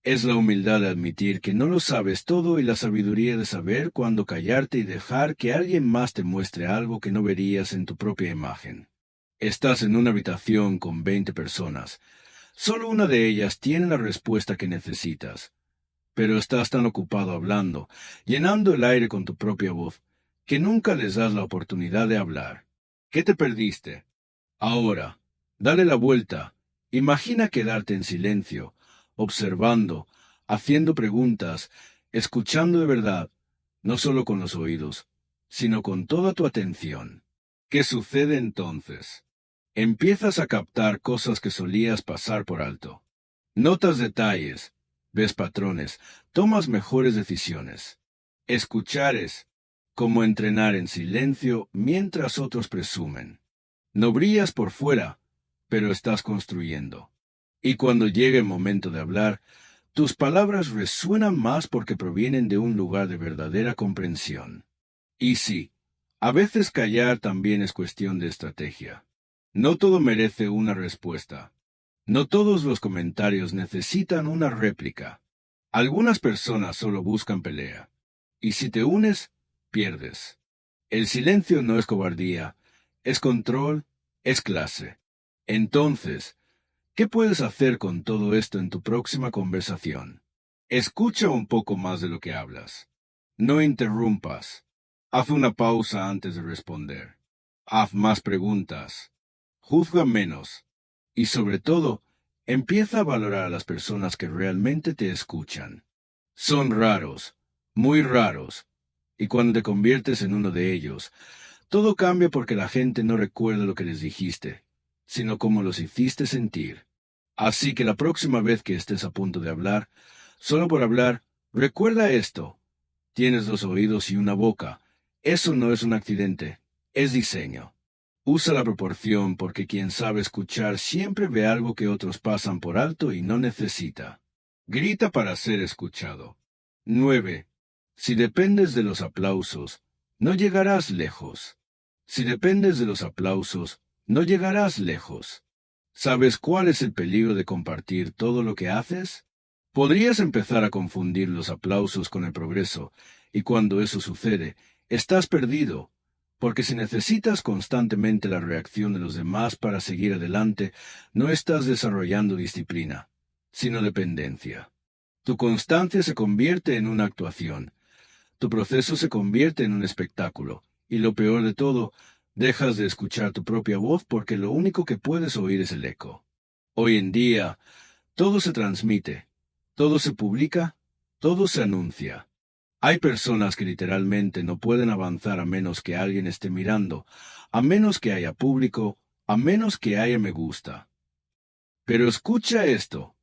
Es la humildad de admitir que no lo sabes todo y la sabiduría de saber cuándo callarte y dejar que alguien más te muestre algo que no verías en tu propia imagen. Estás en una habitación con 20 personas. Solo una de ellas tiene la respuesta que necesitas. Pero estás tan ocupado hablando, llenando el aire con tu propia voz, que nunca les das la oportunidad de hablar. ¿Qué te perdiste? Ahora, dale la vuelta. Imagina quedarte en silencio, observando, haciendo preguntas, escuchando de verdad, no solo con los oídos, sino con toda tu atención. ¿Qué sucede entonces? Empiezas a captar cosas que solías pasar por alto. Notas detalles, ves patrones, tomas mejores decisiones. Escuchar es como entrenar en silencio mientras otros presumen. No brillas por fuera, pero estás construyendo. Y cuando llegue el momento de hablar, tus palabras resuenan más porque provienen de un lugar de verdadera comprensión. Y sí, a veces callar también es cuestión de estrategia. No todo merece una respuesta. No todos los comentarios necesitan una réplica. Algunas personas solo buscan pelea. Y si te unes, pierdes. El silencio no es cobardía, es control, es clase. Entonces, ¿qué puedes hacer con todo esto en tu próxima conversación? Escucha un poco más de lo que hablas. No interrumpas. Haz una pausa antes de responder. Haz más preguntas. Juzga menos. Y sobre todo, empieza a valorar a las personas que realmente te escuchan. Son raros, muy raros. Y cuando te conviertes en uno de ellos, todo cambia porque la gente no recuerda lo que les dijiste, sino cómo los hiciste sentir. Así que la próxima vez que estés a punto de hablar, solo por hablar, recuerda esto. Tienes 2 oídos y una boca. Eso no es un accidente, es diseño. Usa la proporción porque quien sabe escuchar siempre ve algo que otros pasan por alto y no necesita. Grita para ser escuchado. 9. Si dependes de los aplausos, no llegarás lejos. Si dependes de los aplausos, no llegarás lejos. ¿Sabes cuál es el peligro de compartir todo lo que haces? Podrías empezar a confundir los aplausos con el progreso, y cuando eso sucede, estás perdido, porque si necesitas constantemente la reacción de los demás para seguir adelante, no estás desarrollando disciplina, sino dependencia. Tu constancia se convierte en una actuación, tu proceso se convierte en un espectáculo, y lo peor de todo, dejas de escuchar tu propia voz porque lo único que puedes oír es el eco. Hoy en día, todo se transmite, todo se publica, todo se anuncia. Hay personas que literalmente no pueden avanzar a menos que alguien esté mirando, a menos que haya público, a menos que haya me gusta. Pero escucha esto.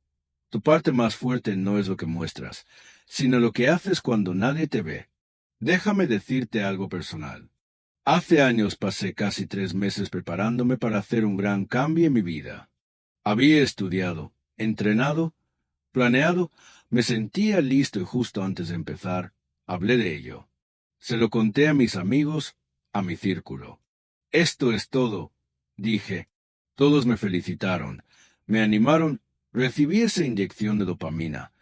Tu parte más fuerte no es lo que muestras, sino lo que haces cuando nadie te ve. Déjame decirte algo personal. Hace años pasé casi 3 meses preparándome para hacer un gran cambio en mi vida. Había estudiado, entrenado, planeado, me sentía listo y justo antes de empezar, hablé de ello. Se lo conté a mis amigos, a mi círculo. Esto es todo, dije. Todos me felicitaron, me animaron, recibí esa inyección de dopamina,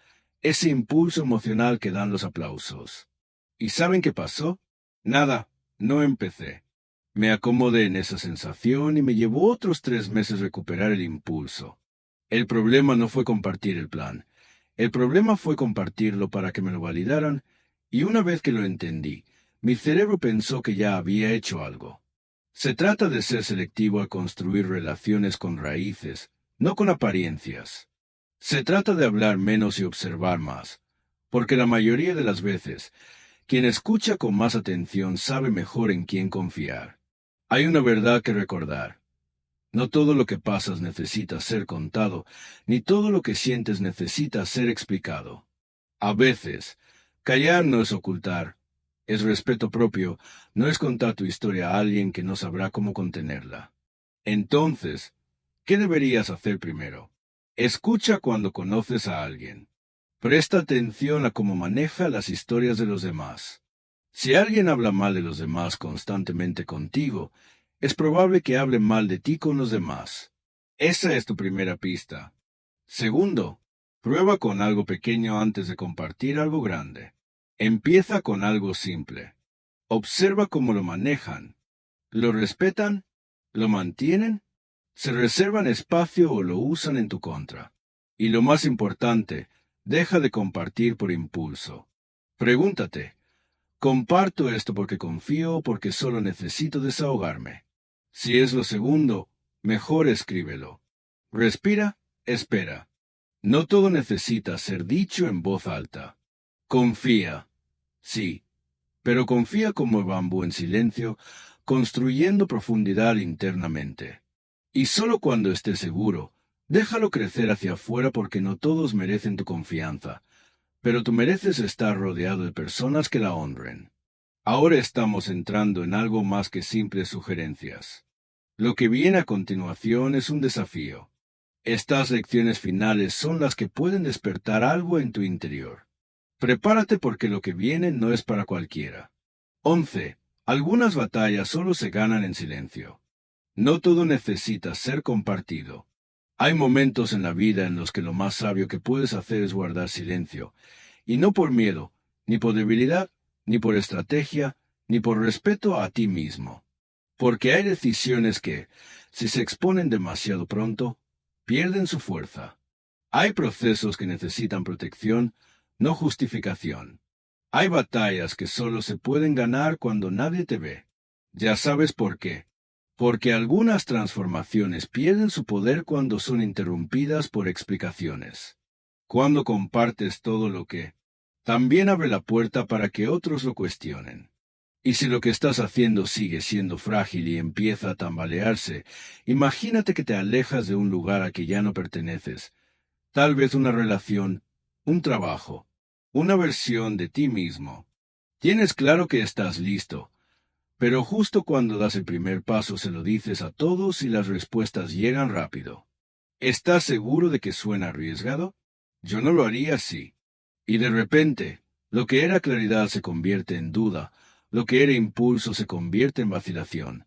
ese impulso emocional que dan los aplausos. ¿Y saben qué pasó? Nada, no empecé. Me acomodé en esa sensación y me llevó otros 3 meses recuperar el impulso. El problema no fue compartir el plan. El problema fue compartirlo para que me lo validaran, y una vez que lo entendí, mi cerebro pensó que ya había hecho algo. Se trata de ser selectivo al construir relaciones con raíces, no con apariencias. Se trata de hablar menos y observar más, porque la mayoría de las veces, quien escucha con más atención sabe mejor en quién confiar. Hay una verdad que recordar. No todo lo que pasas necesita ser contado, ni todo lo que sientes necesita ser explicado. A veces, callar no es ocultar, es respeto propio, no es contar tu historia a alguien que no sabrá cómo contenerla. Entonces, ¿qué deberías hacer primero? Escucha cuando conoces a alguien. Presta atención a cómo maneja las historias de los demás. Si alguien habla mal de los demás constantemente contigo, es probable que hable mal de ti con los demás. Esa es tu primera pista. Segundo, Prueba con algo pequeño antes de compartir algo grande. Empieza con algo simple. Observa cómo lo manejan. ¿Lo respetan? ¿Lo mantienen? ¿Se reservan espacio o lo usan en tu contra? Y lo más importante, deja de compartir por impulso. Pregúntate, ¿comparto esto porque confío o porque solo necesito desahogarme? Si es lo segundo, mejor escríbelo. Respira, espera. No todo necesita ser dicho en voz alta. Confía. Sí, pero confía como bambú en silencio, construyendo profundidad internamente. Y solo cuando estés seguro, déjalo crecer hacia afuera porque no todos merecen tu confianza, pero tú mereces estar rodeado de personas que la honren. Ahora estamos entrando en algo más que simples sugerencias. Lo que viene a continuación es un desafío. Estas lecciones finales son las que pueden despertar algo en tu interior. Prepárate porque lo que viene no es para cualquiera. 11. Algunas batallas solo se ganan en silencio. No todo necesita ser compartido. Hay momentos en la vida en los que lo más sabio que puedes hacer es guardar silencio, y no por miedo, ni por debilidad, ni por estrategia, ni por respeto a ti mismo. Porque hay decisiones que, si se exponen demasiado pronto, pierden su fuerza. Hay procesos que necesitan protección, no justificación. Hay batallas que solo se pueden ganar cuando nadie te ve. Ya sabes por qué. Porque algunas transformaciones pierden su poder cuando son interrumpidas por explicaciones. Cuando compartes todo lo que, también abre la puerta para que otros lo cuestionen. Y si lo que estás haciendo sigue siendo frágil y empieza a tambalearse, imagínate que te alejas de un lugar a que ya no perteneces. Tal vez una relación, un trabajo, una versión de ti mismo. Tienes claro que estás listo, pero justo cuando das el primer paso se lo dices a todos y las respuestas llegan rápido. ¿Estás seguro de que suena arriesgado? Yo no lo haría así. Y de repente, lo que era claridad se convierte en duda, lo que era impulso se convierte en vacilación.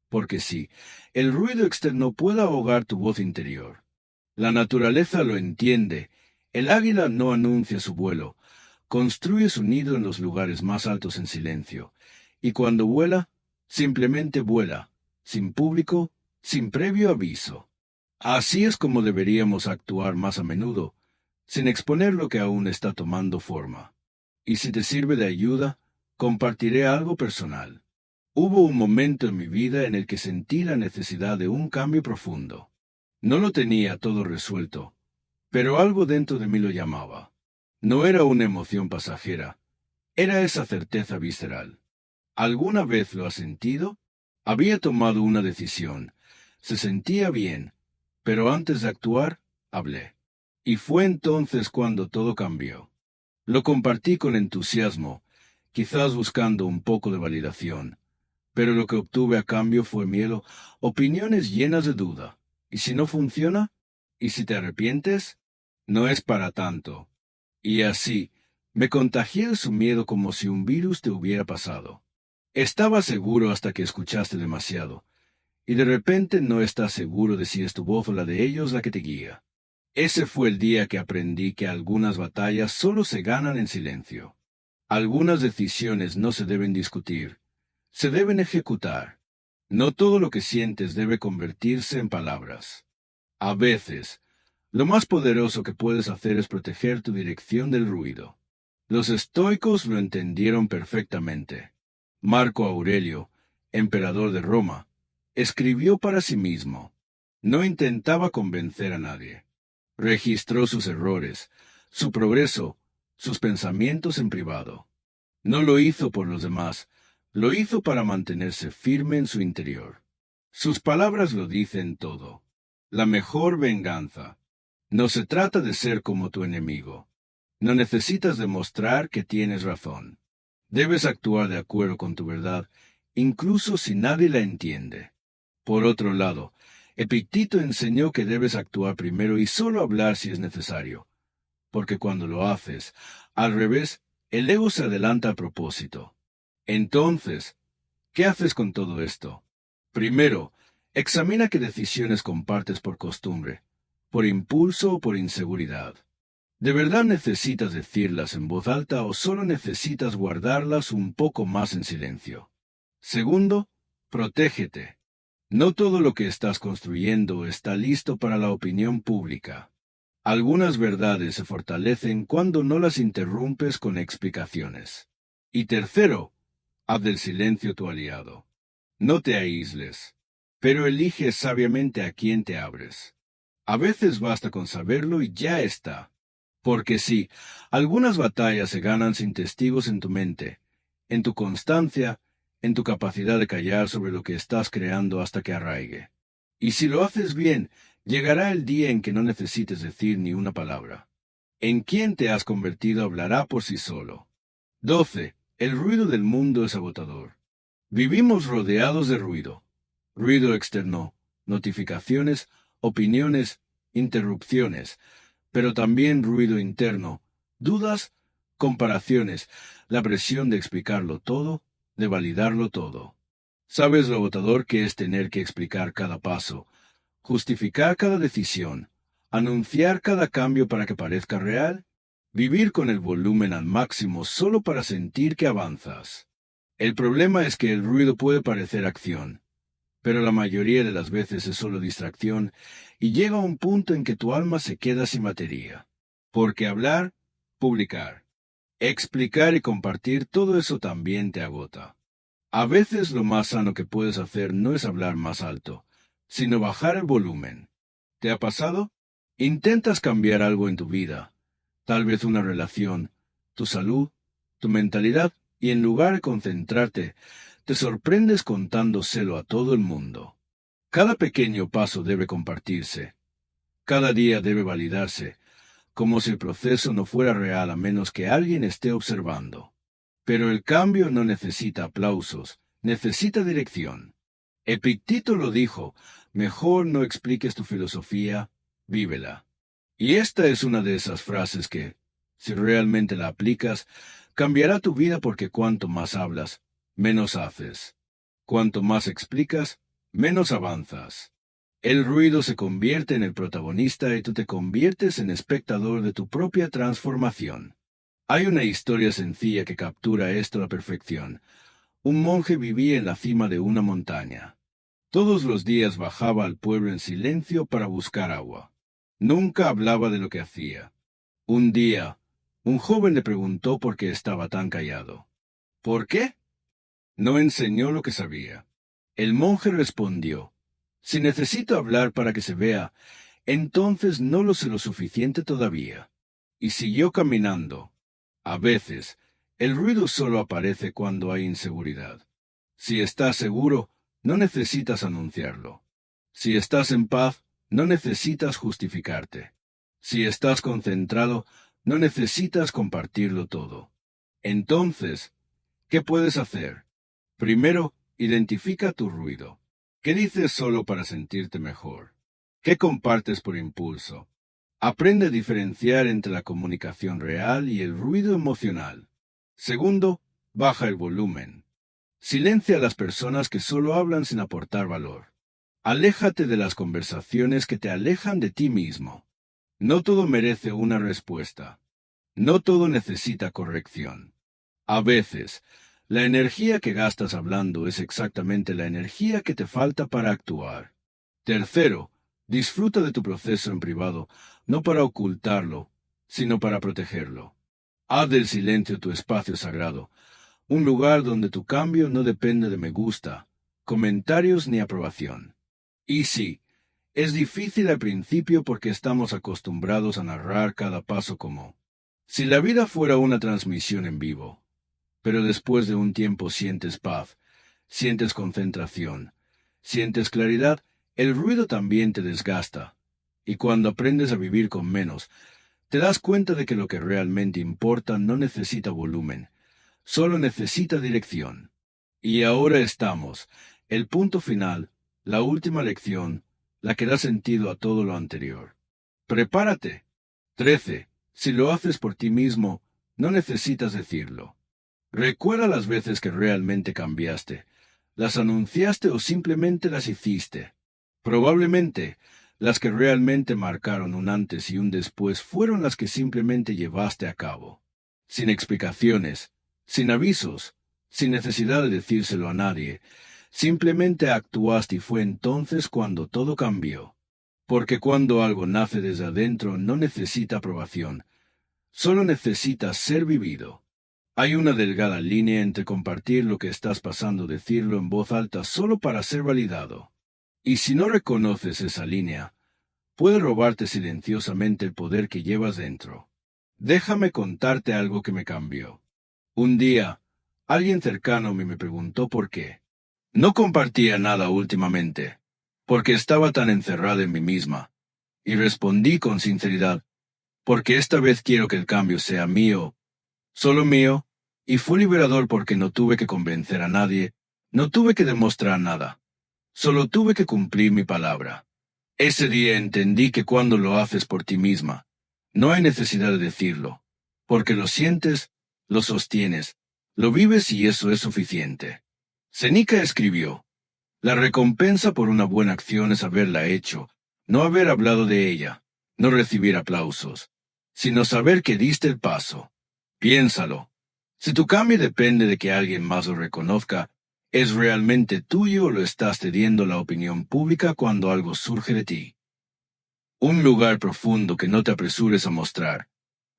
Porque sí, el ruido externo puede ahogar tu voz interior. La naturaleza lo entiende. El águila no anuncia su vuelo, construye su nido en los lugares más altos en silencio, y cuando vuela, simplemente vuela, sin público, sin previo aviso. Así es como deberíamos actuar más a menudo, sin exponer lo que aún está tomando forma. Y si te sirve de ayuda, compartiré algo personal. Hubo un momento en mi vida en el que sentí la necesidad de un cambio profundo. No lo tenía todo resuelto, pero algo dentro de mí lo llamaba. No era una emoción pasajera, era esa certeza visceral. ¿Alguna vez lo has sentido? Había tomado una decisión, se sentía bien, pero antes de actuar, hablé. Y fue entonces cuando todo cambió. Lo compartí con entusiasmo, quizás buscando un poco de validación, pero lo que obtuve a cambio fue miedo, opiniones llenas de duda. ¿Y si no funciona? ¿Y si te arrepientes? No es para tanto. Y así, me contagié de su miedo como si un virus te hubiera pasado. Estaba seguro hasta que escuchaste demasiado, y de repente no estás seguro de si es tu voz o la de ellos la que te guía. Ese fue el día que aprendí que algunas batallas solo se ganan en silencio. Algunas decisiones no se deben discutir, se deben ejecutar. No todo lo que sientes debe convertirse en palabras. A veces, lo más poderoso que puedes hacer es proteger tu dirección del ruido. Los estoicos lo entendieron perfectamente. Marco Aurelio, emperador de Roma, escribió para sí mismo. No intentaba convencer a nadie. Registró sus errores, su progreso, sus pensamientos en privado. No lo hizo por los demás, lo hizo para mantenerse firme en su interior. Sus palabras lo dicen todo. La mejor venganza. No se trata de ser como tu enemigo. No necesitas demostrar que tienes razón. Debes actuar de acuerdo con tu verdad, incluso si nadie la entiende. Por otro lado, Epicteto enseñó que debes actuar primero y solo hablar si es necesario, porque cuando lo haces, al revés, el ego se adelanta a propósito. Entonces, ¿qué haces con todo esto? Primero, examina qué decisiones compartes por costumbre, por impulso o por inseguridad. ¿De verdad necesitas decirlas en voz alta o solo necesitas guardarlas un poco más en silencio? Segundo, protégete. No todo lo que estás construyendo está listo para la opinión pública. Algunas verdades se fortalecen cuando no las interrumpes con explicaciones. Y tercero, haz del silencio tu aliado. No te aísles, pero elige sabiamente a quién te abres. A veces basta con saberlo y ya está. Porque sí, algunas batallas se ganan sin testigos en tu mente, en tu constancia, en tu capacidad de callar sobre lo que estás creando hasta que arraigue. Y si lo haces bien, llegará el día en que no necesites decir ni una palabra. En quién te has convertido hablará por sí solo. 12. El ruido del mundo es agotador. Vivimos rodeados de ruido. Ruido externo, notificaciones, opiniones, interrupciones, pero también ruido interno, dudas, comparaciones, la presión de explicarlo todo, de validarlo todo. ¿Sabes lo agotador que es tener que explicar cada paso, justificar cada decisión, anunciar cada cambio para que parezca real? Vivir con el volumen al máximo solo para sentir que avanzas. El problema es que el ruido puede parecer acción, pero la mayoría de las veces es solo distracción y llega a un punto en que tu alma se queda sin batería. Porque hablar, publicar, explicar y compartir todo eso también te agota. A veces lo más sano que puedes hacer no es hablar más alto, sino bajar el volumen. ¿Te ha pasado? Intentas cambiar algo en tu vida, tal vez una relación, tu salud, tu mentalidad, y en lugar de concentrarte, te sorprendes contándoselo a todo el mundo. Cada pequeño paso debe compartirse. Cada día debe validarse, como si el proceso no fuera real a menos que alguien esté observando. Pero el cambio no necesita aplausos, necesita dirección. Epicteto lo dijo, mejor no expliques tu filosofía, vívela. Y esta es una de esas frases que, si realmente la aplicas, cambiará tu vida porque cuanto más hablas, menos haces. Cuanto más explicas, menos avanzas. El ruido se convierte en el protagonista y tú te conviertes en espectador de tu propia transformación. Hay una historia sencilla que captura esto a la perfección. Un monje vivía en la cima de una montaña. Todos los días bajaba al pueblo en silencio para buscar agua. Nunca hablaba de lo que hacía. Un día, un joven le preguntó por qué estaba tan callado. ¿Por qué? No enseñó lo que sabía. El monje respondió, si necesito hablar para que se vea, entonces no lo sé lo suficiente todavía. Y siguió caminando. A veces, el ruido solo aparece cuando hay inseguridad. Si estás seguro, no necesitas anunciarlo. Si estás en paz, no necesitas justificarte. Si estás concentrado, no necesitas compartirlo todo. Entonces, ¿qué puedes hacer? Primero, identifica tu ruido. ¿Qué dices solo para sentirte mejor? ¿Qué compartes por impulso? Aprende a diferenciar entre la comunicación real y el ruido emocional. Segundo, baja el volumen. Silencia a las personas que solo hablan sin aportar valor. Aléjate de las conversaciones que te alejan de ti mismo. No todo merece una respuesta. No todo necesita corrección. A veces, la energía que gastas hablando es exactamente la energía que te falta para actuar. Tercero, disfruta de tu proceso en privado, no para ocultarlo, sino para protegerlo. Haz del silencio tu espacio sagrado, un lugar donde tu cambio no depende de me gusta, comentarios ni aprobación. Y sí, es difícil al principio porque estamos acostumbrados a narrar cada paso como si la vida fuera una transmisión en vivo. Pero después de un tiempo sientes paz, sientes concentración, sientes claridad, el ruido también te desgasta. Y cuando aprendes a vivir con menos, te das cuenta de que lo que realmente importa no necesita volumen, solo necesita dirección. Y ahora estamos, el punto final, la última lección, la que da sentido a todo lo anterior. Prepárate. 13. Si lo haces por ti mismo, no necesitas decirlo. Recuerda las veces que realmente cambiaste. ¿Las anunciaste o simplemente las hiciste? Probablemente, Las que realmente marcaron un antes y un después fueron las que simplemente llevaste a cabo. Sin explicaciones, sin avisos, sin necesidad de decírselo a nadie. Simplemente actuaste y fue entonces cuando todo cambió. Porque cuando algo nace desde adentro no necesita aprobación, solo necesita ser vivido. Hay una delgada línea entre compartir lo que estás pasando, decirlo en voz alta solo para ser validado. Y si no reconoces esa línea, puede robarte silenciosamente el poder que llevas dentro. Déjame contarte algo que me cambió. Un día, alguien cercano a mí me preguntó por qué. No compartía nada últimamente, porque estaba tan encerrada en mí misma. Y respondí con sinceridad, porque esta vez quiero que el cambio sea mío, solo mío, y fue liberador porque no tuve que convencer a nadie, no tuve que demostrar nada, solo tuve que cumplir mi palabra. Ese día entendí que cuando lo haces por ti misma, no hay necesidad de decirlo, porque lo sientes, lo sostienes, lo vives y eso es suficiente. Seneca escribió, la recompensa por una buena acción es haberla hecho, no haber hablado de ella, no recibir aplausos, sino saber que diste el paso. Piénsalo. Si tu cambio depende de que alguien más lo reconozca, ¿es realmente tuyo o lo estás cediendo a la opinión pública cuando algo surge de ti? Un lugar profundo que no te apresures a mostrar.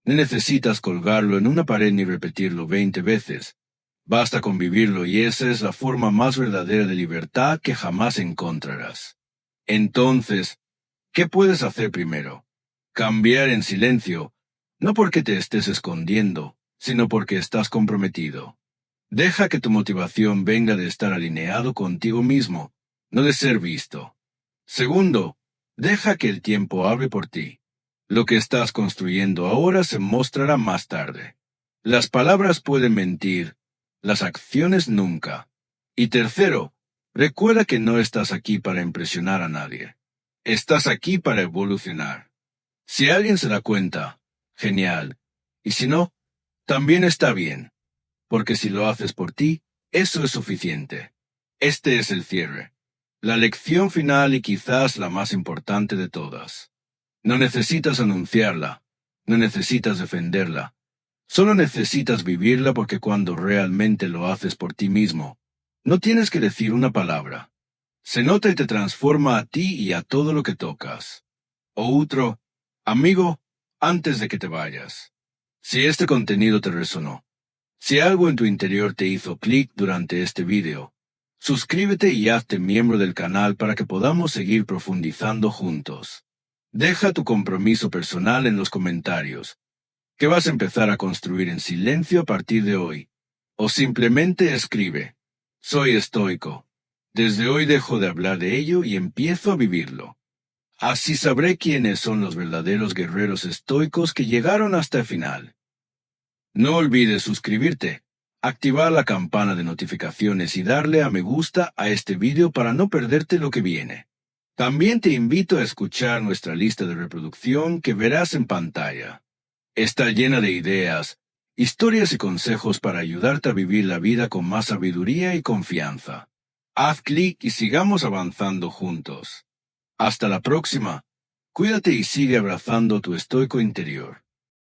No necesitas colgarlo en una pared ni repetirlo 20 veces. Basta con vivirlo y esa es la forma más verdadera de libertad que jamás encontrarás. Entonces, ¿qué puedes hacer primero? Cambiar en silencio, no porque te estés escondiendo, sino porque estás comprometido. Deja que tu motivación venga de estar alineado contigo mismo, no de ser visto. Segundo, deja que el tiempo hable por ti. Lo que estás construyendo ahora se mostrará más tarde. Las palabras pueden mentir, las acciones nunca. Y tercero, recuerda que no estás aquí para impresionar a nadie. Estás aquí para evolucionar. Si alguien se da cuenta, genial. Y si no, también está bien. Porque si lo haces por ti, eso es suficiente. Este es el cierre. La lección final y quizás la más importante de todas. No necesitas anunciarla, no necesitas defenderla. Solo necesitas vivirla porque cuando realmente lo haces por ti mismo, no tienes que decir una palabra. Se nota y te transforma a ti y a todo lo que tocas. Otro, amigo, antes de que te vayas. Si este contenido te resonó, si algo en tu interior te hizo clic durante este video, suscríbete y hazte miembro del canal para que podamos seguir profundizando juntos. Deja tu compromiso personal en los comentarios. ¿Qué vas a empezar a construir en silencio a partir de hoy? O simplemente escribe, soy estoico. Desde hoy dejo de hablar de ello y empiezo a vivirlo. Así sabré quiénes son los verdaderos guerreros estoicos que llegaron hasta el final. No olvides suscribirte, activar la campana de notificaciones y darle a me gusta a este vídeo para no perderte lo que viene. También te invito a escuchar nuestra lista de reproducción que verás en pantalla. Está llena de ideas, historias y consejos para ayudarte a vivir la vida con más sabiduría y confianza. Haz clic y sigamos avanzando juntos. Hasta la próxima. Cuídate y sigue abrazando tu estoico interior.